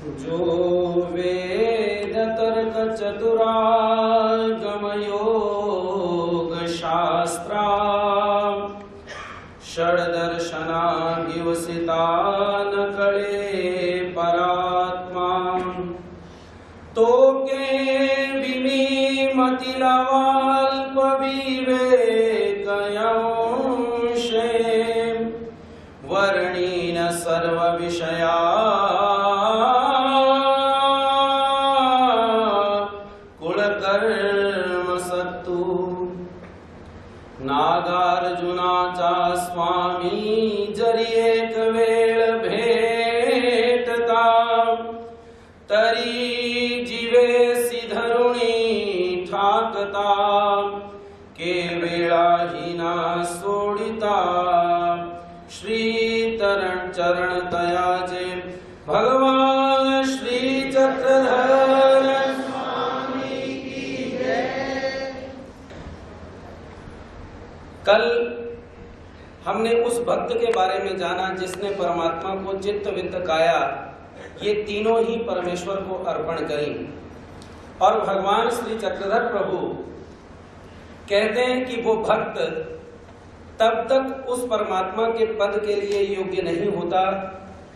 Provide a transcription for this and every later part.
जो वेद तर्क चतुरागम योग शास्त्रा षड्दर्शना विवसिता न कळे परात्मा तो के विमीमतिलवाल्प विवेकयंशे वर्णीन सर्व विषया कुलकर्म सत्तु नागार्जुनाचा स्वामी जरी एक वेळ भेटता तरी जीवेसी धरुणी ठाकता के वेळाहीना सोडिता श्री चरण तयाचे भगवान श्री चक्रधर स्वामी की जय। कल हमने उस भक्त के बारे में जाना जिसने परमात्मा को चित्त वित्त काया ये तीनों ही परमेश्वर को अर्पण करी और भगवान श्री चक्रधर प्रभु कहते हैं कि वो भक्त तब तक उस परमात्मा के पद के लिए योग्य नहीं होता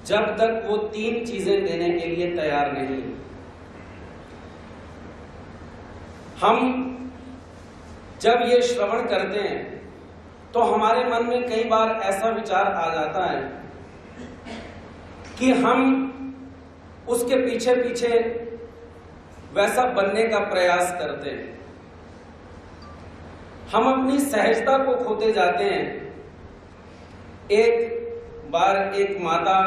जब तक वो तीन चीजें देने के लिए तैयार नहीं। हम जब ये श्रवण करते हैं तो हमारे मन में कई बार ऐसा विचार आ जाता है कि हम उसके पीछे पीछे वैसा बनने का प्रयास करते हैं, हम अपनी सहजता को खोते जाते हैं। एक बार एक माता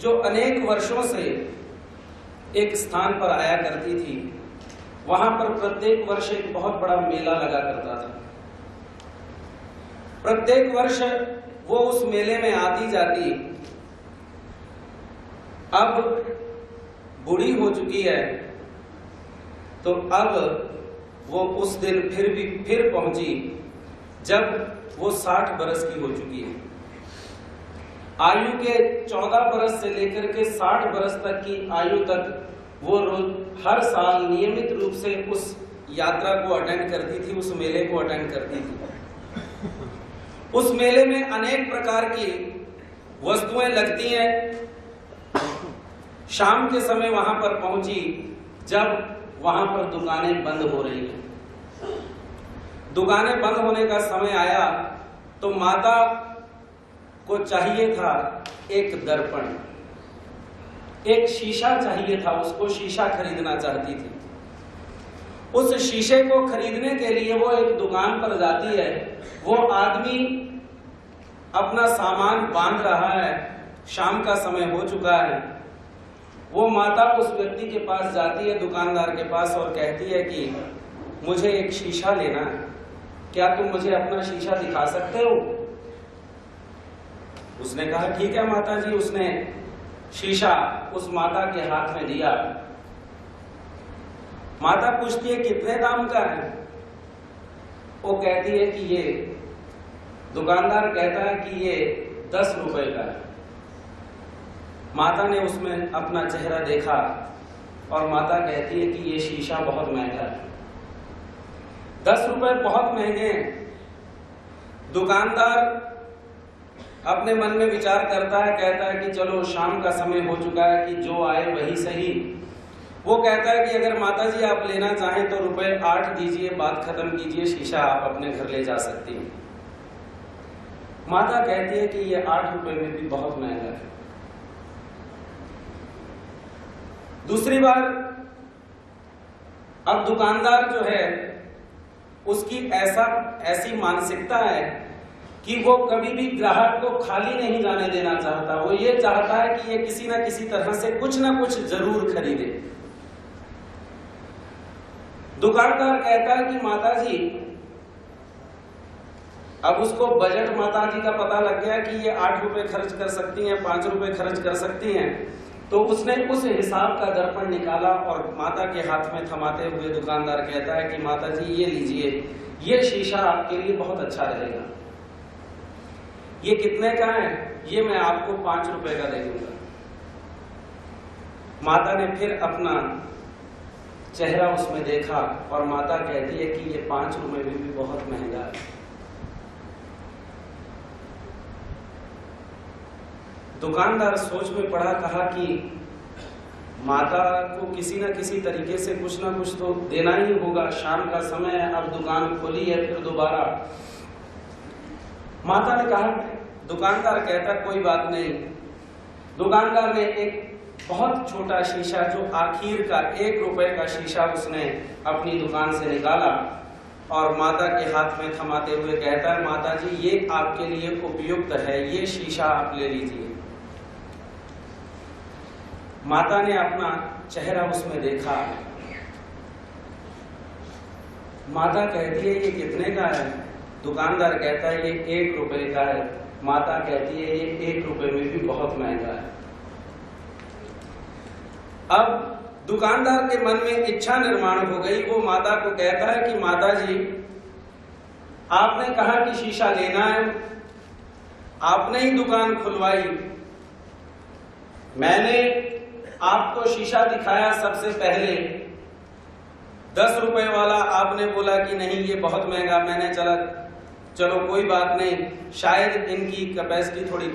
जो अनेक वर्षों से एक स्थान पर आया करती थी, वहां पर प्रत्येक वर्ष एक बहुत बड़ा मेला लगा करता था। प्रत्येक वर्ष वो उस मेले में आती जाती। अब बूढ़ी हो चुकी है तो अब वो उस दिन फिर पहुंची जब वो 60 बरस की हो चुकी है। आयु के 14 बरस से लेकर के 60 बरस तक की आयु तक वो रोज हर साल नियमित रूप से उस यात्रा को अटेंड करती थी, उस मेले को अटेंड करती थी। उस मेले में अनेक प्रकार की वस्तुएं लगती हैं। शाम के समय वहां पर पहुंची जब वहां पर दुकानें बंद हो रही हैं। दुकानें बंद होने का समय आया तो माता को चाहिए था एक दर्पण, एक शीशा चाहिए था, उसको शीशा खरीदना चाहती थी। उस शीशे को खरीदने के लिए वो एक दुकान पर जाती है। वो आदमी अपना सामान बांध रहा है, शाम का समय हो चुका है। वो माता उस व्यक्ति के पास जाती है, दुकानदार के पास, और कहती है कि मुझे एक शीशा लेना है, क्या तुम मुझे अपना शीशा दिखा सकते हो? उसने कहा ठीक है माता जी। उसने शीशा उस माता के हाथ में दिया। माता पूछती है कितने दाम का है? वो कहती है कि ये, दुकानदार कहता है कि ये 10 रुपए का है। माता ने उसमें अपना चेहरा देखा और माता कहती है कि ये शीशा बहुत महंगा है, 10 रुपए बहुत महंगे हैं। दुकानदार अपने मन में विचार करता है, कहता है कि चलो शाम का समय हो चुका है कि जो आए वही सही। वो कहता है कि अगर माता जी आप लेना चाहें तो रुपए 8 दीजिए, बात खत्म कीजिए, शीशा आप अपने घर ले जा सकती हैं। माता कहती है कि ये 8 रुपए में भी बहुत महंगा है। दूसरी बार अब दुकानदार जो है उसकी ऐसी मानसिकता है कि वो कभी भी ग्राहक को खाली नहीं जाने देना चाहता। वो ये चाहता है कि ये किसी ना किसी तरह से कुछ ना कुछ जरूर खरीदे। दुकानदार कहता है कि माता जी, अब उसको बजट माता जी का पता लग गया कि ये 8 रुपए खर्च कर सकती हैं, 5 रुपए खर्च कर सकती हैं। तो उसने उस हिसाब का दर्पण निकाला और माता के हाथ में थमाते हुए दुकानदार कहता है कि माता जी ये लीजिए, ये शीशा आपके लिए बहुत अच्छा रहेगा। ये कितने का है? ये मैं आपको 5 रुपए का दे दूंगा। माता ने फिर अपना चेहरा उसमें देखा और माता कहती है कि ये 5 रुपए में भी बहुत महंगा है। दुकानदार सोच में पड़ा, कहा कि माता को किसी न किसी तरीके से कुछ ना कुछ तो देना ही होगा, शाम का समय है, अब दुकान खोली है फिर दोबारा। माता ने कहा, दुकानदार कहता कोई बात नहीं। दुकानदार ने एक बहुत छोटा शीशा, जो आखिर का 1 रुपए का शीशा, उसने अपनी दुकान से निकाला और माता के हाथ में थमाते हुए कहता है, माता जी ये आपके लिए उपयुक्त है, ये शीशा आप ले लीजिए। माता ने अपना चेहरा उसमें देखा। माता कहती है ये कितने का है? दुकानदार कहता है ये 1 रुपए का है। माता कहती है ये 1 रुपए में भी बहुत महंगा है। अब दुकानदार के मन में इच्छा निर्माण हो गई। वो माता को कहता है कि माता जी आपने कहा कि शीशा लेना है, आपने ही दुकान खुलवाई, मैंने आपको शीशा दिखाया सबसे पहले, 10 रुपए वाला आपने बोला कि नहीं ये बहुत महंगा। मैंने चलो कोई बात नहीं, शायद इनकी कैपेसिटी थोड़ी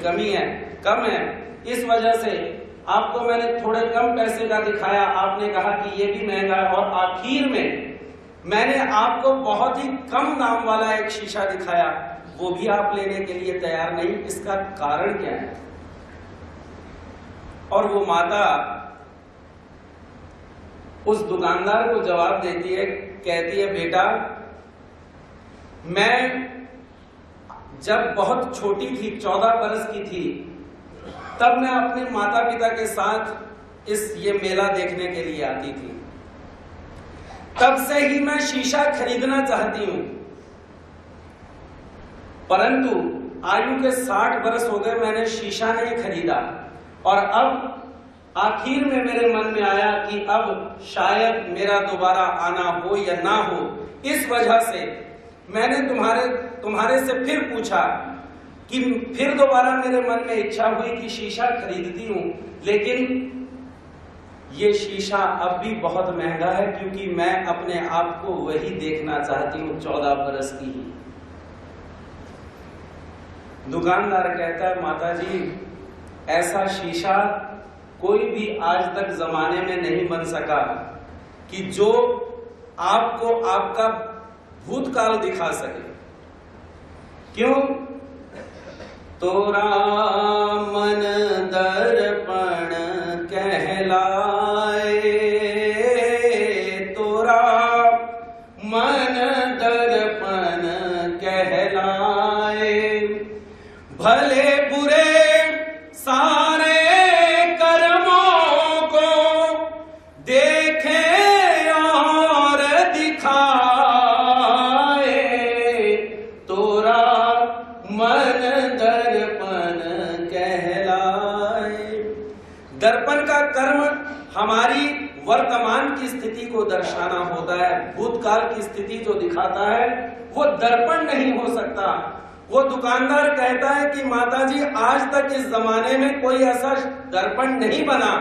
कम है, इस वजह से आपको मैंने थोड़े कम पैसे का दिखाया, आपने कहा कि ये भी महंगा है, और आखिर में मैंने आपको बहुत ही कम दाम वाला एक शीशा दिखाया, वो भी आप लेने के लिए तैयार नहीं, इसका कारण क्या है? और वो माता उस दुकानदार को जवाब देती है, कहती है बेटा मैं जब बहुत छोटी थी, 14 बरस की थी, तब मैं अपने माता पिता के साथ ये मेला देखने के लिए आती थी। तब से ही मैं शीशा खरीदना चाहती हूं, परंतु आयु के 60 बरस हो गए, मैंने शीशा नहीं खरीदा। और अब आखिर में मेरे मन में आया कि अब शायद मेरा दोबारा आना हो या ना हो, इस वजह से मैंने तुम्हारे से फिर पूछा कि फिर दोबारा मेरे मन में इच्छा हुई कि शीशा खरीदती हूं, लेकिन ये शीशा अब भी बहुत महंगा है, क्योंकि मैं अपने आप को वही देखना चाहती हूं 14 बरस की ही। दुकानदार कहता है माता जी ऐसा शीशा कोई भी आज तक जमाने में नहीं बन सका कि जो आपको आपका भूतकाल दिखा सके। क्यों? तोरा मन दर्पण कहलाए, तोरा मन दर्पण कहलाए, भले बुरे सारे कर्मों को देखे और दिखाए, तोरा मन दर्पण कहलाए। दर्पण का कर्म हमारी वर्तमान की स्थिति को दर्शाना होता है। भूतकाल की स्थिति जो दिखाता है वो दर्पण नहीं हो सकता। वो दुकानदार कहता है कि माताजी आज तक इस जमाने में कोई ऐसा दर्पण नहीं बना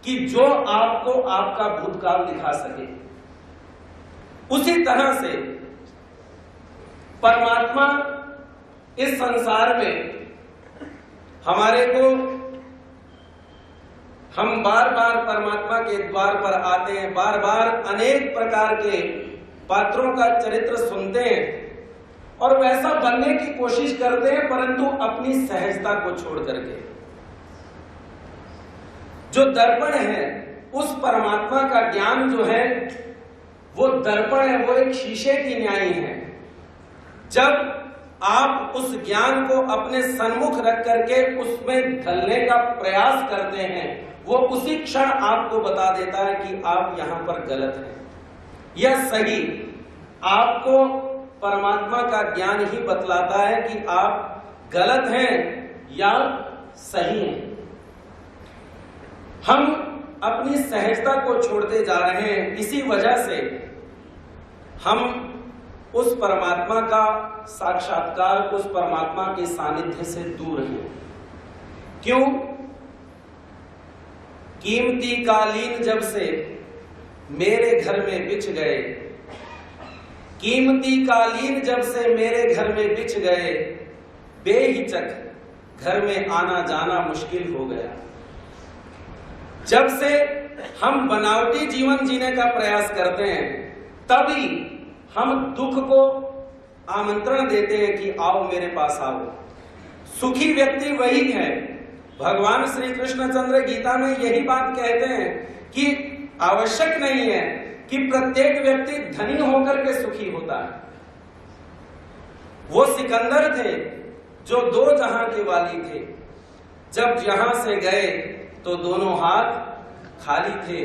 कि जो आपको आपका भूतकाल दिखा सके। उसी तरह से परमात्मा इस संसार में हमारे को, हम बार बार परमात्मा के द्वार पर आते हैं, बार बार अनेक प्रकार के पात्रों का चरित्र सुनते हैं और वैसा बनने की कोशिश करते हैं, परंतु अपनी सहजता को छोड़ करके। जो दर्पण है, उस परमात्मा का ज्ञान जो है वो दर्पण है, वो एक शीशे की न्याय है। जब आप उस ज्ञान को अपने सन्मुख रख करके उसमें ढलने का प्रयास करते हैं, वो उसी क्षण आपको बता देता है कि आप यहां पर गलत हैं या सही। आपको परमात्मा का ज्ञान ही बतलाता है कि आप गलत हैं या सही हैं। हम अपनी सहजता को छोड़ते जा रहे हैं, इसी वजह से हम उस परमात्मा का साक्षात्कार, उस परमात्मा के सानिध्य से दूर हैं। क्यों? कीमती कालीन जब से मेरे घर में बिछ गए, कीमती कालीन जब से मेरे घर में बिछ गए, बेहिचक घर में आना जाना मुश्किल हो गया। जब से हम बनावटी जीवन जीने का प्रयास करते हैं, तभी हम दुख को आमंत्रण देते हैं कि आओ मेरे पास आओ। सुखी व्यक्ति वही है। भगवान श्री कृष्णचंद्र गीता में यही बात कहते हैं कि आवश्यक नहीं है कि प्रत्येक व्यक्ति धनी होकर के सुखी होता है। वो सिकंदर थे जो दो जहां के वाली थे। जब यहां से गए तो दोनों हाथ खाली थे।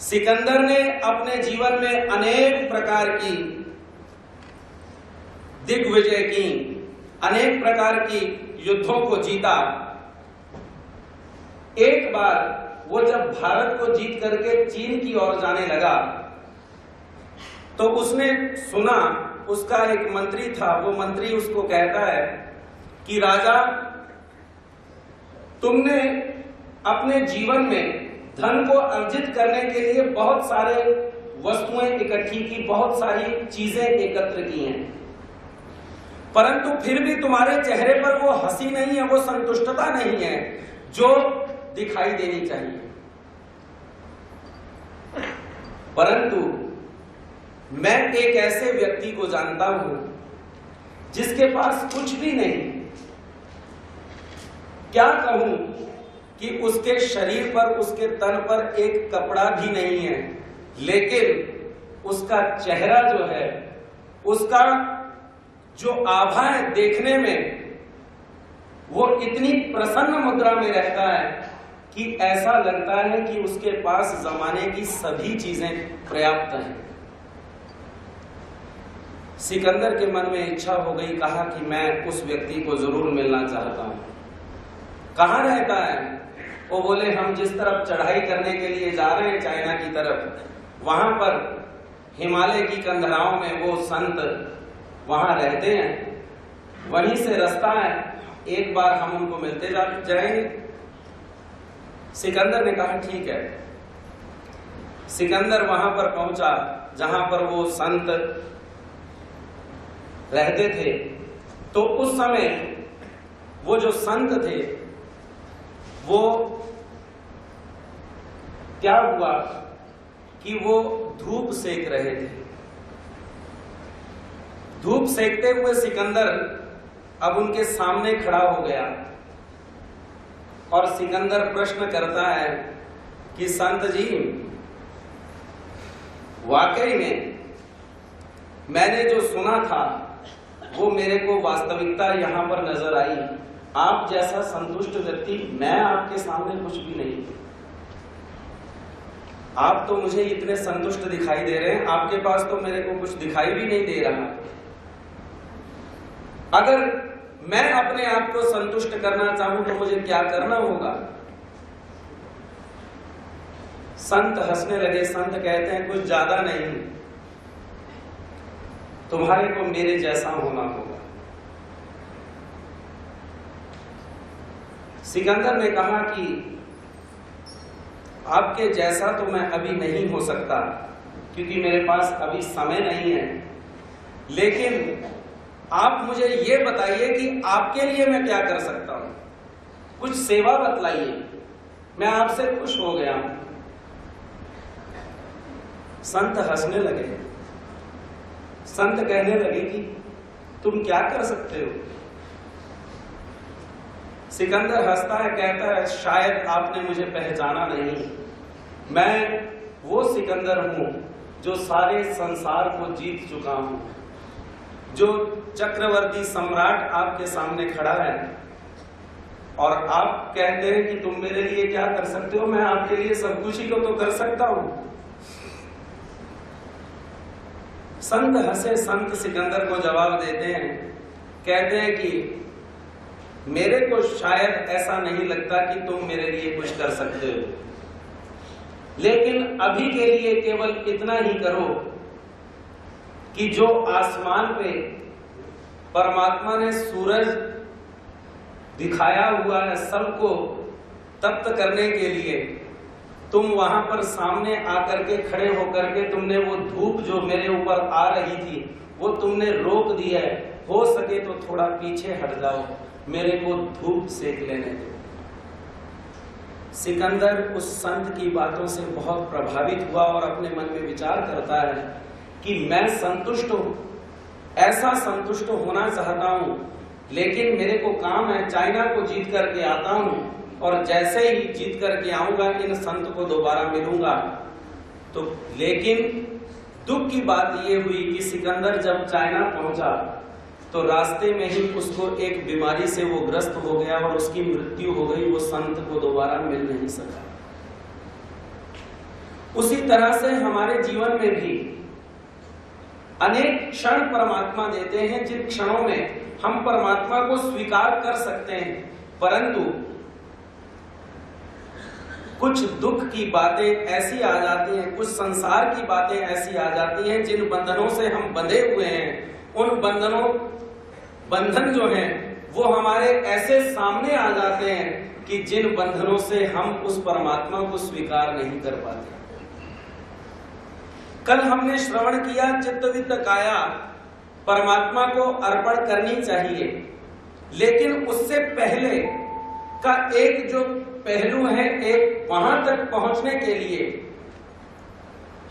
सिकंदर ने अपने जीवन में अनेक प्रकार की दिग्विजय की, अनेक प्रकार की युद्धों को जीता। एक बार वो जब भारत को जीत करके चीन की ओर जाने लगा तो उसने सुना, उसका एक मंत्री था, वो मंत्री उसको कहता है कि राजा, तुमने अपने जीवन में धन को अर्जित करने के लिए बहुत सारे वस्तुएं इकट्ठी की, बहुत सारी चीजें एकत्र की हैं, परंतु फिर भी तुम्हारे चेहरे पर वो हंसी नहीं है, वो संतुष्टता नहीं है जो दिखाई देनी चाहिए। परंतु मैं एक ऐसे व्यक्ति को जानता हूं जिसके पास कुछ भी नहीं, क्या कहूं कि उसके शरीर पर, उसके तन पर एक कपड़ा भी नहीं है, लेकिन उसका चेहरा जो है, उसका जो आभा है देखने में वो इतनी प्रसन्न मुद्रा में रहता है कि ऐसा लगता है कि उसके पास जमाने की सभी चीजें पर्याप्त हैं। सिकंदर के मन में इच्छा हो गई, कहा कि मैं उस व्यक्ति को जरूर मिलना चाहता हूं। कहां रहता है? वो बोले, हम जिस तरफ चढ़ाई करने के लिए जा रहे हैं चाइना की तरफ, वहां पर हिमालय की कंधराओं में वो संत वहां रहते हैं, वहीं से रास्ता है, एक बार हम उनको मिलते जाएंगे। सिकंदर ने कहा ठीक है। सिकंदर वहां पर पहुंचा जहां पर वो संत रहते थे। तो उस समय वो जो संत थे, वो क्या हुआ कि वो धूप सेक रहे थे। धूप सेकते हुए सिकंदर अब उनके सामने खड़ा हो गया और सिकंदर प्रश्न करता है कि संत जी, वाकई में मैंने जो सुना था वो मेरे को वास्तविकता यहां पर नजर आई। आप जैसा संतुष्ट व्यक्ति मैं आपके सामने कुछ भी नहीं। आप तो मुझे इतने संतुष्ट दिखाई दे रहे हैं, आपके पास तो मेरे को कुछ दिखाई भी नहीं दे रहा। अगर मैं अपने आप को संतुष्ट करना चाहूं तो मुझे क्या करना होगा? संत हंसने लगे। संत कहते हैं, कुछ ज्यादा नहीं, तुम्हारे को मेरे जैसा होना होगा। सिकंदर ने कहा कि आपके जैसा तो मैं अभी नहीं हो सकता क्योंकि मेरे पास अभी समय नहीं है, लेकिन आप मुझे ये बताइए कि आपके लिए मैं क्या कर सकता हूं, कुछ सेवा बतलाइए, मैं आपसे खुश हो गया हूं। संत हंसने लगे। संत कहने लगे कि तुम क्या कर सकते हो? सिकंदर हंसता है, कहता है, शायद आपने मुझे पहचाना नहीं। मैं वो सिकंदर हूं जो सारे संसार को जीत चुका हूं, जो चक्रवर्ती सम्राट आपके सामने खड़ा है और आप कहते हैं कि तुम मेरे लिए क्या कर सकते हो। मैं आपके लिए सब कुछ ही तो कर सकता हूं। संत हंसे। संत सिकंदर को जवाब देते हैं, कहते हैं कि मेरे को शायद ऐसा नहीं लगता कि तुम मेरे लिए कुछ कर सकते हो, लेकिन अभी के लिए केवल इतना ही करो कि जो आसमान पे परमात्मा ने सूरज दिखाया हुआ है सबको, तप्त करने के लिए तुम वहां पर सामने आकर के खड़े होकर के तुमने वो धूप जो मेरे ऊपर आ रही थी वो तुमने रोक दिया है। हो सके तो थोड़ा पीछे हट जाओ, मेरे को धूप सेक लेने दो। सिकंदर उस संत की बातों से बहुत प्रभावित हुआ और अपने मन में विचार करता है कि मैं संतुष्ट हूं, ऐसा संतुष्ट होना चाहता हूं, लेकिन मेरे को काम है, चाइना को जीत करके आता हूं और जैसे ही जीत करके आऊंगा इन संत को दोबारा मिलूंगा। तो लेकिन दुख की बात ये हुई कि सिकंदर जब चाइना पहुंचा तो रास्ते में ही उसको एक बीमारी से वो ग्रस्त हो गया और उसकी मृत्यु हो गई। वो संत को दोबारा मिल नहीं सका। उसी तरह से हमारे जीवन में भी अनेक क्षण परमात्मा देते हैं, जिन क्षणों में हम परमात्मा को स्वीकार कर सकते हैं, परंतु कुछ दुख की बातें ऐसी आ जाती हैं, कुछ संसार की बातें ऐसी आ जाती हैं, जिन बंधनों से हम बंधे हुए हैं, उन बंधन जो हैं वो हमारे ऐसे सामने आ जाते हैं कि जिन बंधनों से हम उस परमात्मा को स्वीकार नहीं कर पाते। कल हमने श्रवण किया चित्तवित्त काया परमात्मा को अर्पण करनी चाहिए, लेकिन उससे पहले का एक जो पहलू है, एक वहां तक पहुंचने के लिए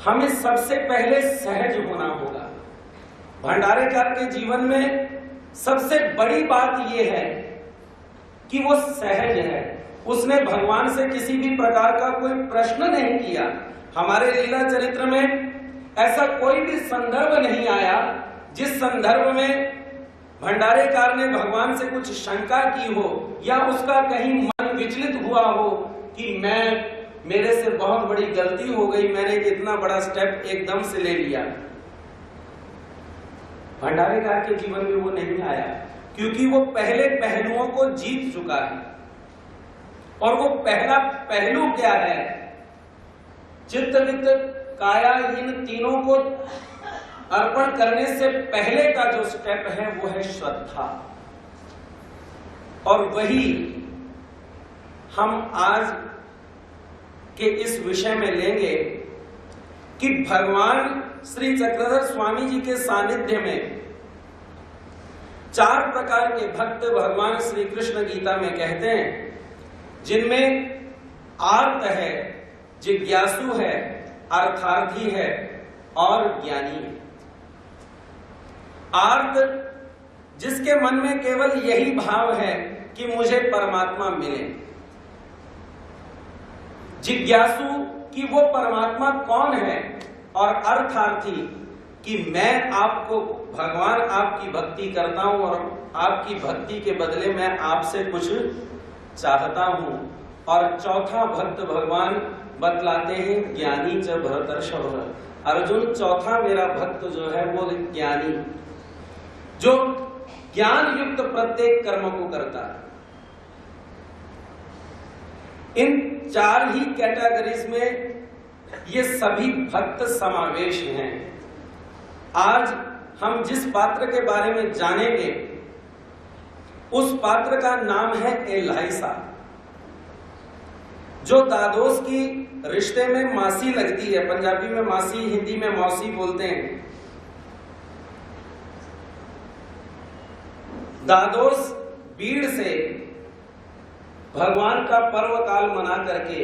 हमें सबसे पहले सहज होना होगा। भंडारेकार के जीवन में सबसे बड़ी बात यह है कि वो सहज है। उसने भगवान से किसी भी प्रकार का कोई प्रश्न नहीं किया। हमारे लीला चरित्र में ऐसा कोई भी संदर्भ नहीं आया जिस संदर्भ में भंडारेकार ने भगवान से कुछ शंका की हो या उसका कहीं मन विचलित हुआ हो कि मेरे से बहुत बड़ी गलती हो गई, मैंने इतना बड़ा स्टेप एकदम से ले लिया। भंडारेकार के जीवन में वो नहीं आया, क्योंकि वो पहले पहलुओं को जीत चुका है। और वो पहला पहलू क्या है? चित्तवित्त काया, इन तीनों को अर्पण करने से पहले का जो स्टेप है वो है श्रद्धा। और वही हम आज के इस विषय में लेंगे कि भगवान श्री चक्रधर स्वामी जी के सानिध्य में 4 प्रकार के भक्त भगवान श्री कृष्ण गीता में कहते हैं, जिनमें आर्त है, जिज्ञासु है, अर्थार्थी है और ज्ञानी है। आर्त जिसके मन में केवल यही भाव है कि मुझे परमात्मा मिले। जिज्ञासु कि वो परमात्मा कौन है, और अर्थार्थी कि मैं आपको भगवान आपकी भक्ति करता हूं और आपकी भक्ति के बदले मैं आपसे कुछ चाहता हूं। और चौथा भक्त भगवान बतलाते हैं ज्ञानी च भरतर्षभ। अर्जुन, चौथा मेरा भक्त जो है वो ज्ञानी, जो ज्ञान युक्त प्रत्येक कर्म को करता है। इन 4 ही कैटेगरीज में ये सभी भक्त समावेश हैं। आज हम जिस पात्र के बारे में जानेंगे उस पात्र का नाम है एलाइसा, जो दादोस की रिश्ते में मासी लगती है। पंजाबी में मासी, हिंदी में मौसी बोलते हैं। दादोस बीड़ से भगवान का पर्व काल मना करके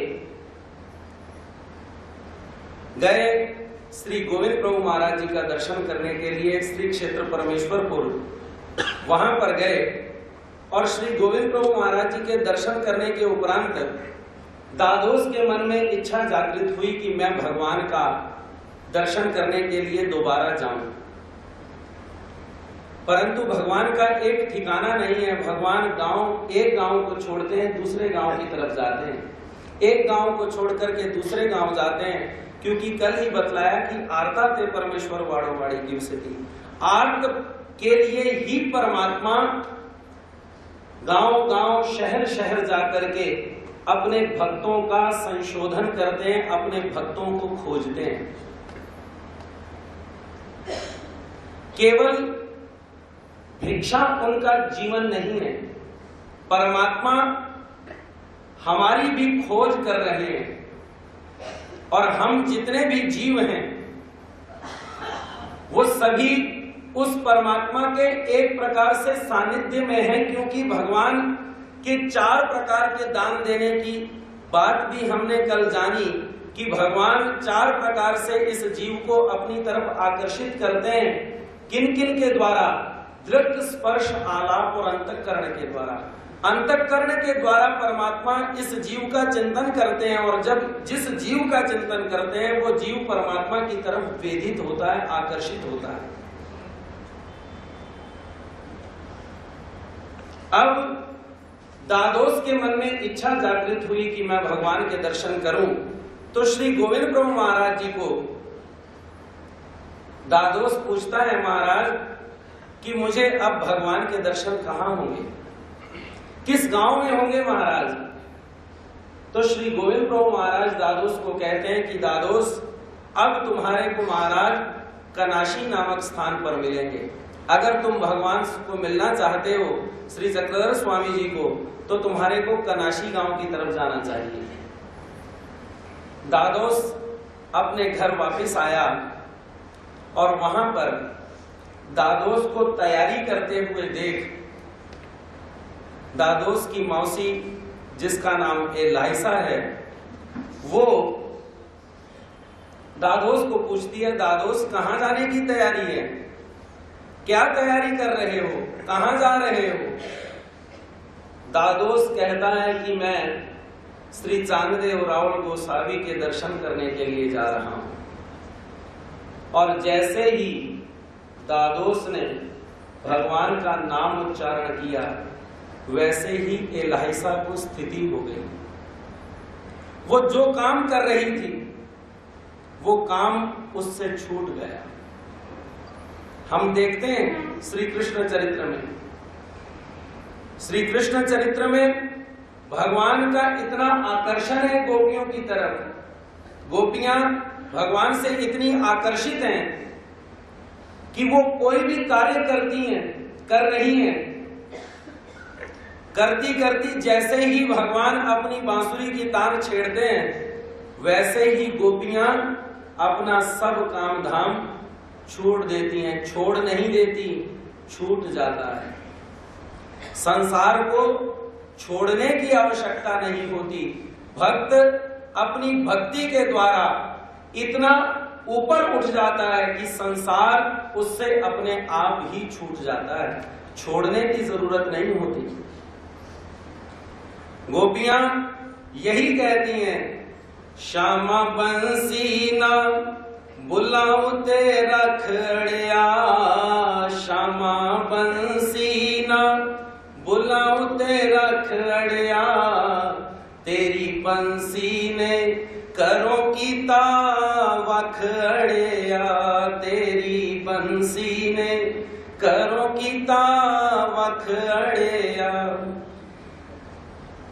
गए श्री गोविंद प्रभु महाराज जी का दर्शन करने के लिए श्री क्षेत्र परमेश्वरपुर। वहां पर गए और श्री गोविंद प्रभु महाराज जी के दर्शन करने के उपरांत दादोस के मन में इच्छा जागृत हुई कि मैं भगवान का दर्शन करने के लिए दोबारा जाऊं। परंतु भगवान का एक ठिकाना नहीं है। भगवान एक गांव को छोड़ते हैं, दूसरे गांव की तरफ जाते हैं। एक गांव को छोड़ करके दूसरे गांव जाते हैं, क्योंकि कल ही बतलाया कि आरता ते परमेश्वर वाड़ो वाड़ी दिवसती। आर्त के लिए ही परमात्मा गांव गांव, शहर शहर जाकर के अपने भक्तों का संशोधन करते हैं, अपने भक्तों को खोजते हैं। केवल भिक्षा उनका जीवन नहीं है। परमात्मा हमारी भी खोज कर रहे हैं, और हम जितने भी जीव हैं वो सभी उस परमात्मा के एक प्रकार से सानिध्य में है, क्योंकि भगवान के 4 प्रकार के दान देने की बात भी हमने कल जानी कि भगवान 4 प्रकार से इस जीव को अपनी तरफ आकर्षित करते हैं। किन किन के द्वारा? दृष्ट, स्पर्श, आलाप और अंतःकरण के द्वारा। अंतःकरण के द्वारा परमात्मा इस जीव का चिंतन करते हैं, और जब जिस जीव का चिंतन करते हैं वो जीव परमात्मा की तरफ वेधित होता है, आकर्षित होता है। अब दादोस के मन में इच्छा जागृत हुई कि मैं भगवान के दर्शन करूं, तो श्री गोविंद प्रभु महाराज जी को दादोस पूछता है, महाराज कि मुझे अब भगवान के दर्शन कहां होंगे, किस गांव में होंगे महाराज? तो श्री गोविंद प्रभु महाराज दादोस को कहते हैं कि दादोस, अब तुम्हारे को महाराज कनाशी नामक स्थान पर मिलेंगे। अगर तुम भगवान को मिलना चाहते हो, श्री चक्रधर स्वामी जी को, तो तुम्हारे को कनाशी गांव की तरफ जाना चाहिए। दादोस अपने घर वापस आया और वहां पर दादोस को तैयारी करते हुए देख दादोस की मौसी, जिसका नाम एलाइसा है, वो दादोस को पूछती है, दादोस कहां जाने की तैयारी है? क्या तैयारी कर रहे हो? कहां जा रहे हो? दादोस कहता है कि मैं श्री चांगदेव रावल गोसावी के दर्शन करने के लिए जा रहा हूं। और जैसे ही दादोस ने भगवान का नाम उच्चारण किया, वैसे ही एलाइसा को स्थिति हो गई। वो जो काम कर रही थी वो काम उससे छूट गया। हम देखते हैं श्री कृष्ण चरित्र में, श्री कृष्ण चरित्र में भगवान का इतना आकर्षण है गोपियों की तरफ। गोपियां भगवान से इतनी आकर्षित हैं कि वो कोई भी कार्य कर रही हैं, करती करती जैसे ही भगवान अपनी बांसुरी की तार छेड़ते हैं, वैसे ही गोपियां अपना सब काम धाम छोड़ देती हैं। छोड़ नहीं देती, छूट जाता है। संसार को छोड़ने की आवश्यकता नहीं होती। भक्त अपनी भक्ति के द्वारा इतना ऊपर उठ जाता है कि संसार उससे अपने आप ही छूट जाता है, छोड़ने की जरूरत नहीं होती। गोपियां यही कहती हैं, श्यामा बंसी ना बुलाऊ तेरा खड़िया, श्यामा बंसी ना बुलाऊ तेरा खड़िया, तेरी बंसी ने करो की तावा खड़िया, तेरी बंसी ने करो की तावा खड़िया।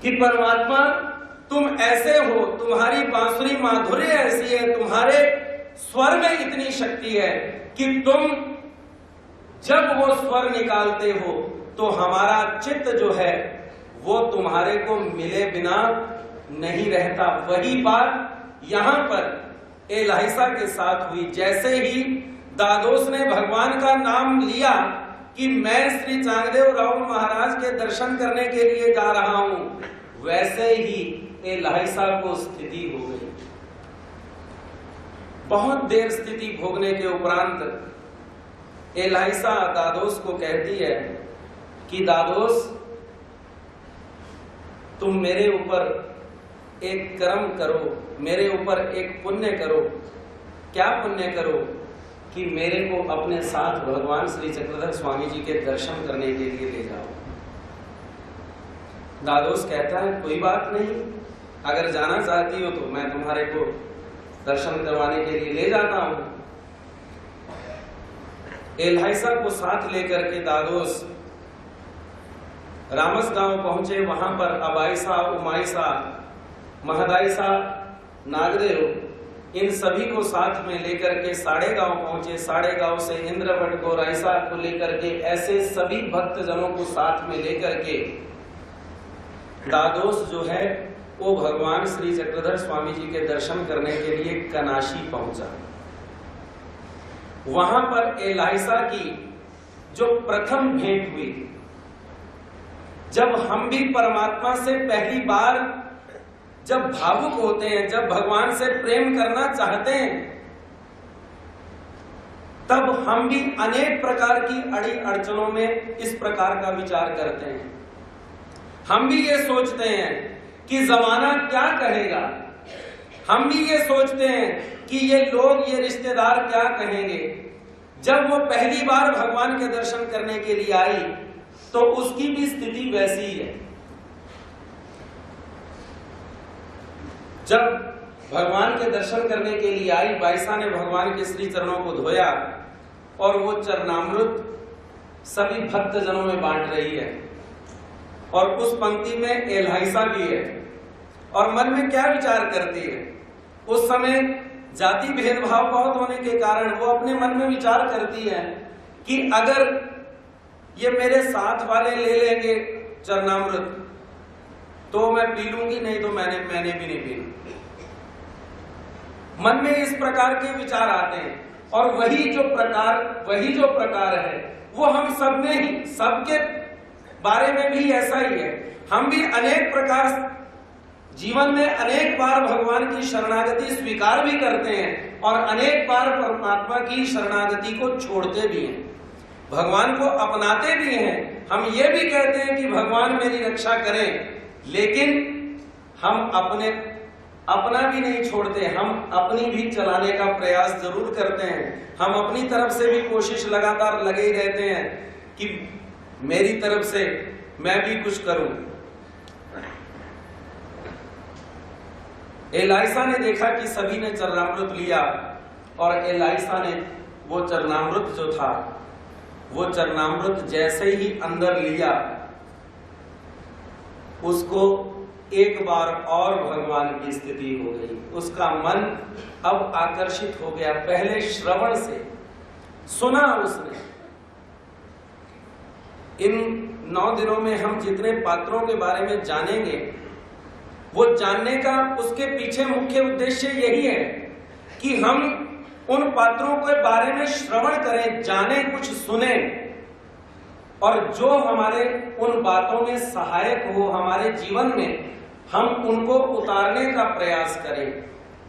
कि परमात्मा तुम ऐसे हो, तुम्हारी बांसुरी माधुर्य ऐसी है, तुम्हारे स्वर में इतनी शक्ति है कि तुम जब वो स्वर निकालते हो तो हमारा चित्त जो है वो तुम्हारे को मिले बिना नहीं रहता। वही बात यहां पर एलाइसा के साथ हुई। जैसे ही दादोस ने भगवान का नाम लिया कि मैं श्री चांगदेव रावल महाराज के दर्शन करने के लिए जा रहा हूं, वैसे ही एलाइसा को स्थिति हो गई। बहुत देर स्थिति भोगने के उपरांत एलाइसा दादोस को कहती है कि दादोस, तुम मेरे ऊपर एक कर्म करो, मेरे ऊपर एक पुण्य करो। क्या पुण्य करो? कि मेरे को अपने साथ भगवान श्री चक्रधर स्वामी जी के दर्शन करने के लिए ले जाओ। दादोस कहता है, कोई बात नहीं, अगर जाना चाहती हो तो मैं तुम्हारे को दर्शन करवाने के लिए ले जाता हूं। एलाइसा को साथ लेकर के दादोस रामस गांव पहुंचे। वहां पर अबाइसा, उमाइसा, महदाइसा, नागदेव, इन सभी को साथ में लेकर के साड़े गांव पहुंचे। साड़े गांव से इंद्रवट को, राइसा को लेकर के, ऐसे सभी भक्त जनों को साथ में लेकर के दादोस जो है वो भगवान श्री चक्रधर स्वामी जी के दर्शन करने के लिए कनाशी पहुंचा। वहां पर एलाइसा की जो प्रथम भेंट हुई, जब हम भी परमात्मा से पहली बार जब भावुक होते हैं, जब भगवान से प्रेम करना चाहते हैं, तब हम भी अनेक प्रकार की अड़ी अड़चनों में इस प्रकार का विचार करते हैं। हम भी ये सोचते हैं कि जमाना क्या कहेगा, हम भी ये सोचते हैं कि ये लोग, ये रिश्तेदार क्या कहेंगे। जब वो पहली बार भगवान के दर्शन करने के लिए आई तो उसकी भी स्थिति वैसी ही है। जब भगवान के दर्शन करने के लिए आई, बाईसा ने भगवान के श्री चरणों को धोया और वो चरणामृत सभी भक्त जनों में बांट रही है। और उस पंक्ति में एलाइसा भी है। और मन में क्या विचार करती है, उस समय जाति भेदभाव बहुत होने के कारण वो अपने मन में विचार करती है कि अगर ये मेरे साथ वाले ले लेंगे चरणामृत तो मैं पी लूंगी, नहीं तो मैंने भी नहीं पीना। मन में इस प्रकार के विचार आते हैं। और वही जो प्रकार है वो हम सब में ही, सबके बारे में भी ऐसा ही है। हम भी अनेक प्रकार जीवन में अनेक बार भगवान की शरणागति स्वीकार भी करते हैं और अनेक बार परमात्मा की शरणागति को छोड़ते भी हैं, भगवान को अपनाते भी हैं। हम ये भी कहते हैं कि भगवान मेरी रक्षा करें, लेकिन हम अपना भी नहीं छोड़ते, हम अपनी भी चलाने का प्रयास जरूर करते हैं। हम अपनी तरफ से भी कोशिश लगातार लगे ही रहते हैं कि मेरी तरफ से मैं भी कुछ करूं। एलाइसा ने देखा कि सभी ने चरणामृत लिया और एलाइसा ने वो चरणामृत जो था, वो चरणामृत जैसे ही अंदर लिया, उसको एक बार और भगवान की स्थिति हो गई। उसका मन अब आकर्षित हो गया। पहले श्रवण से सुना उसने। इन 9 दिनों में हम जितने पात्रों के बारे में जानेंगे, वो जानने का उसके पीछे मुख्य उद्देश्य यही है कि हम उन पात्रों के बारे में श्रवण करें, जाने, कुछ सुने, और जो हमारे उन बातों में सहायक हो हमारे जीवन में, हम उनको उतारने का प्रयास करें,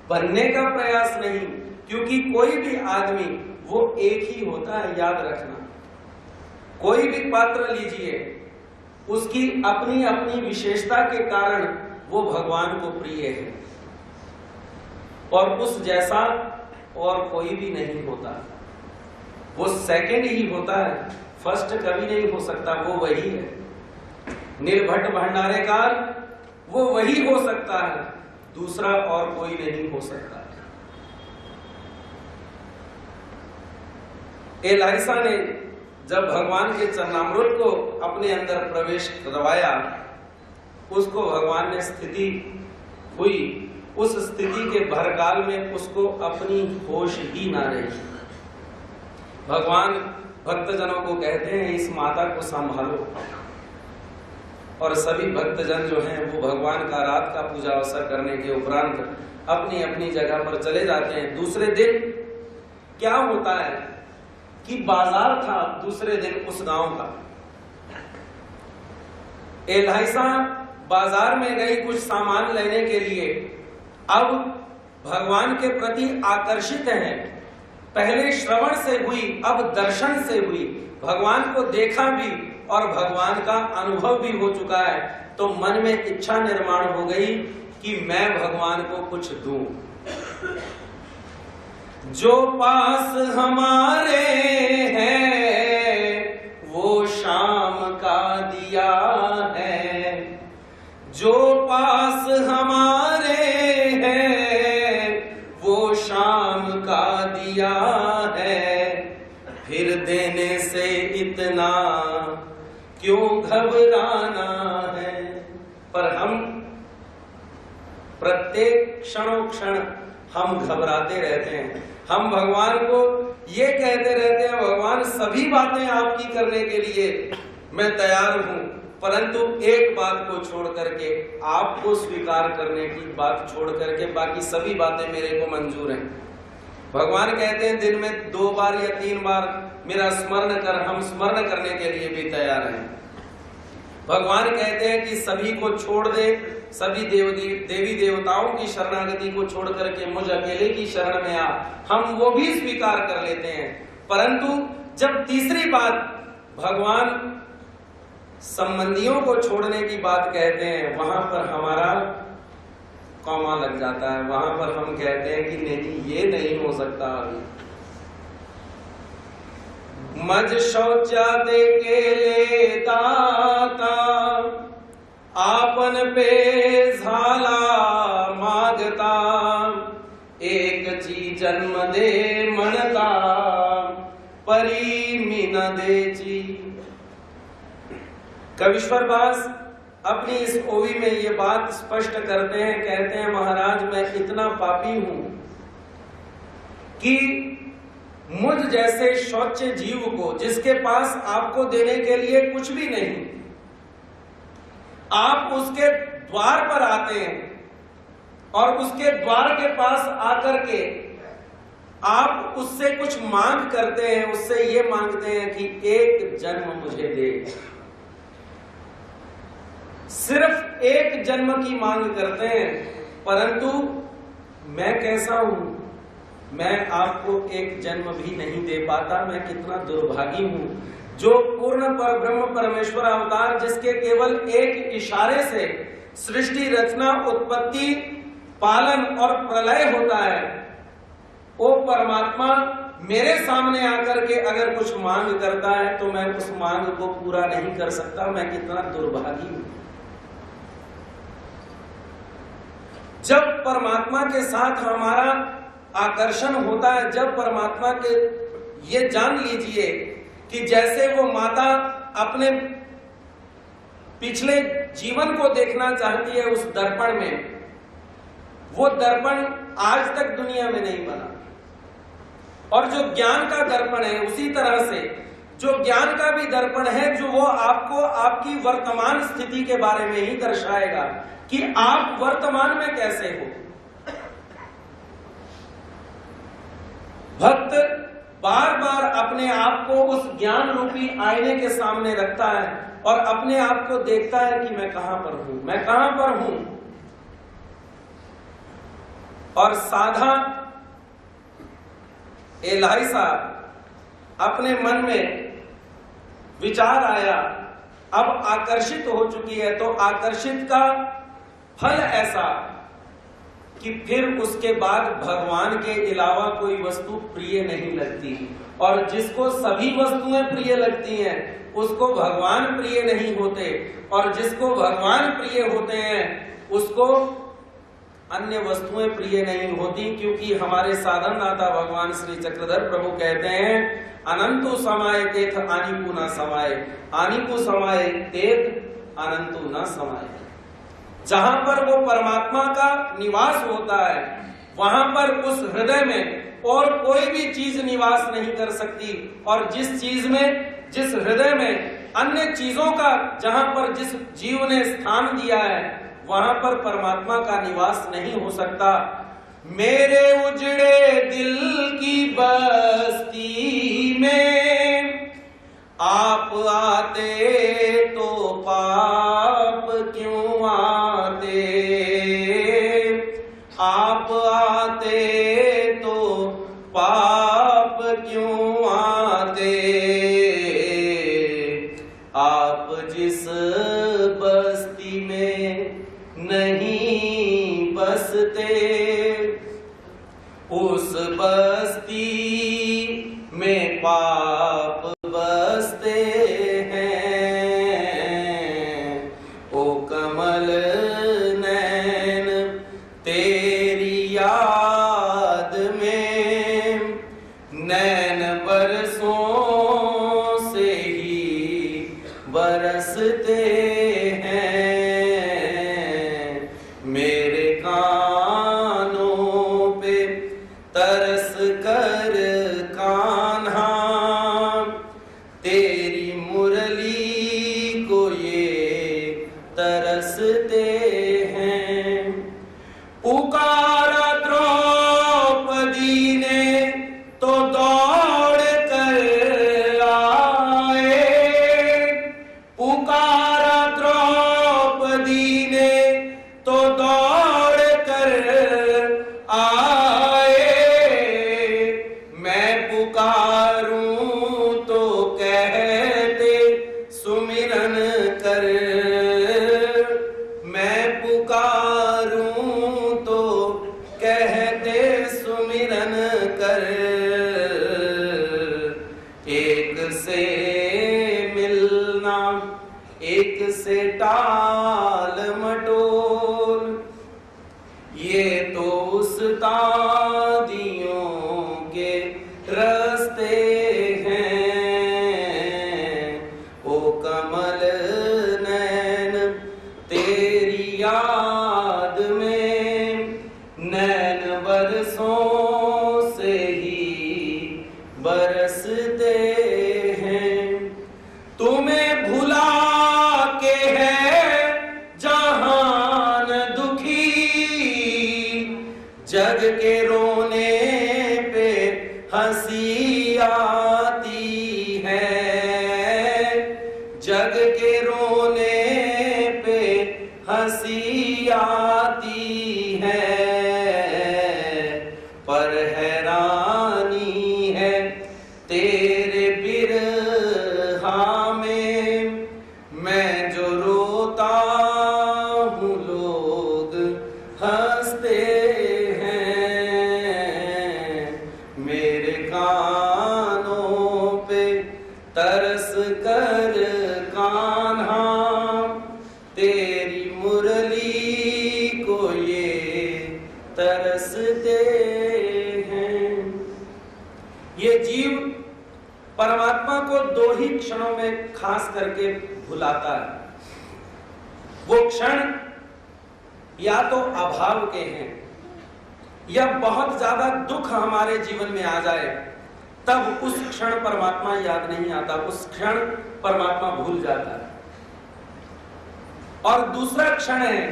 बनने का प्रयास नहीं। क्योंकि कोई भी आदमी वो एक ही होता है, याद रखना। कोई भी पात्र लीजिए, उसकी अपनी अपनी विशेषता के कारण वो भगवान को प्रिय है, और उस जैसा और कोई भी नहीं होता। वो सेकंड ही होता है, फर्स्ट कभी नहीं हो सकता। वो वही है, निर्भट भंडारेकार, वो वही हो सकता है, दूसरा और कोई नहीं हो सकता। एलाइसा ने जब भगवान के चरणामृत को अपने अंदर प्रवेश करवाया, उसको भगवान ने स्थिति हुई, उस स्थिति के भरकाल में उसको अपनी होश ही ना रही। भगवान भक्तजनों को कहते हैं, इस माता को संभालो। और सभी भक्तजन जो हैं वो भगवान का रात का पूजा अवसर करने के उपरांत अपनी अपनी जगह पर चले जाते हैं। दूसरे दिन क्या होता है कि बाजार था दूसरे दिन उस गांव का। एलाइसा बाजार में गई कुछ सामान लेने के लिए। अब भगवान के प्रति आकर्षित है। पहले श्रवण से हुई, अब दर्शन से हुई। भगवान को देखा भी और भगवान का अनुभव भी हो चुका है, तो मन में इच्छा निर्माण हो गई कि मैं भगवान को कुछ दूं। जो पास हमारे हैं वो शाम का दिया है, जो पास हमारे हैं वो शाम का दिया है, फिर देने से इतना क्यों घबराना है। पर हम प्रत्येक क्षणों-क्षण हम घबराते रहते हैं। हम भगवान को ये कहते रहते हैं, भगवान सभी बातें आपकी करने के लिए मैं तैयार हूं, परंतु एक बात को छोड़ करके, आपको स्वीकार करने की बात छोड़ करके बाकी सभी बातें मेरे को मंजूर हैं। भगवान कहते हैं दिन में 2 बार या 3 बार मेरा स्मरण कर, हम स्मरण करने के लिए भी तैयार हैं। भगवान कहते हैं कि सभी को छोड़ दे, सभी देवी देवताओं की शरणागति को छोड़ करके मुझ अकेले की शरण में आ, हम वो भी स्वीकार कर लेते हैं। परंतु जब तीसरी बात भगवान संबंधियों को छोड़ने की बात कहते हैं, वहां पर हमारा कौमा लग जाता है। वहां पर हम कहते हैं कि नहीं, ये नहीं हो सकता। अभी मज शौचा दे के ले दाता, आपन पे झाला मागता, एक जी जन्म दे मनता, परी मीन देची। कविश्वर दास अपनी इस ओवी में ये बात स्पष्ट करते हैं, कहते हैं महाराज मैं इतना पापी हूं कि मुझ जैसे शौच जीव को, जिसके पास आपको देने के लिए कुछ भी नहीं, आप उसके द्वार पर आते हैं और उसके द्वार के पास आकर के आप उससे कुछ मांग करते हैं, उससे ये मांगते हैं कि एक जन्म मुझे दे। सिर्फ एक जन्म की मांग करते हैं, परंतु मैं कैसा हूं, मैं आपको एक जन्म भी नहीं दे पाता। मैं कितना दुर्भागी हूं, जो पूर्ण पर ब्रह्म परमेश्वर अवतार, जिसके केवल एक इशारे से सृष्टि रचना उत्पत्ति पालन और प्रलय होता है, वो परमात्मा मेरे सामने आकर के अगर कुछ मांग करता है तो मैं उस मांग को पूरा नहीं कर सकता। मैं कितना दुर्भागी हूं। जब परमात्मा के साथ हमारा आकर्षण होता है, जब परमात्मा के, ये जान लीजिए कि जैसे वो माता अपने पिछले जीवन को देखना चाहती है उस दर्पण में, वो दर्पण आज तक दुनिया में नहीं बना। और जो ज्ञान का दर्पण है, उसी तरह से जो ज्ञान का भी दर्पण है, जो वो आपको आपकी वर्तमान स्थिति के बारे में ही दर्शाएगा कि आप वर्तमान में कैसे हो। भक्त बार बार अपने आप को उस ज्ञान रूपी आईने के सामने रखता है और अपने आप को देखता है कि मैं कहां पर हूं, मैं कहां पर हूं। और साधा एलाइसा अपने मन में विचार आया, अब आकर्षित हो चुकी है, तो आकर्षित का फल ऐसा कि फिर उसके बाद भगवान के अलावा कोई वस्तु प्रिय नहीं लगती। और जिसको सभी वस्तुएं प्रिय लगती हैं उसको भगवान प्रिय नहीं होते, और जिसको भगवान प्रिय होते हैं उसको अन्य वस्तुएं प्रिय नहीं होती। क्योंकि हमारे साधन दाता भगवान श्री चक्रधर प्रभु कहते हैं, अनंतु समाये तेथ आनिकु न समाये, आनिकु समाये तेथ अनंतु न समाये। जहां पर वो परमात्मा का निवास होता है, वहां पर उस हृदय में और कोई भी चीज निवास नहीं कर सकती। और जिस चीज में, जिस हृदय में अन्य चीजों का, जहां पर जिस जीव ने स्थान दिया है, वहां पर परमात्मा का निवास नहीं हो सकता। मेरे उजड़े दिल की बस्ती में आप आते तो पाप क्यों आते, आप आते तो पाप क्यों आते, आप जिस बस्ती में नहीं बसते उस बस्ती में पाप बसते हैं। ओ कमल नैन तेरी याद में नैन बरसों से ही बरसते हैं। मेरे कानों पे तरस कर कान्हा तेरी मुरली को ये बरसते हैं। पुकारा द्रौपदी ने तो दौड़ कर आए, पुकारा द्रौपदी ने तो दौड़ कर आए। मैं पुकारूं तो कहते सुमिरन कर, मैं पुकारूं तो कहते सुमिरन कर। एक से मिलना एक से टाल मटोल, ये तो उस्तादियों के रास्ते हैं। ओ कमल नैन तेरी याद में नैन बरसों से ही बरसते हैं। तुम्हें भुला के है जहान दुखी, जग के रोने पे हंसी आती है, जग के रोने पे हंसी आती है। पर हैरानी है तेरे बिरहा में, मैं जो रोता हूँ लोग हंसते हैं। मेरे कानों पे तरस कर कान्हा, तेरी मुरली को ये तरसते हैं। ये जीव परमात्मा को दो ही क्षणों में खास करके भुलाता है। वो क्षण या तो अभाव के हैं, या बहुत ज्यादा दुख हमारे जीवन में आ जाए तब उस क्षण परमात्मा याद नहीं आता, उस क्षण परमात्मा भूल जाता है। और दूसरा क्षण है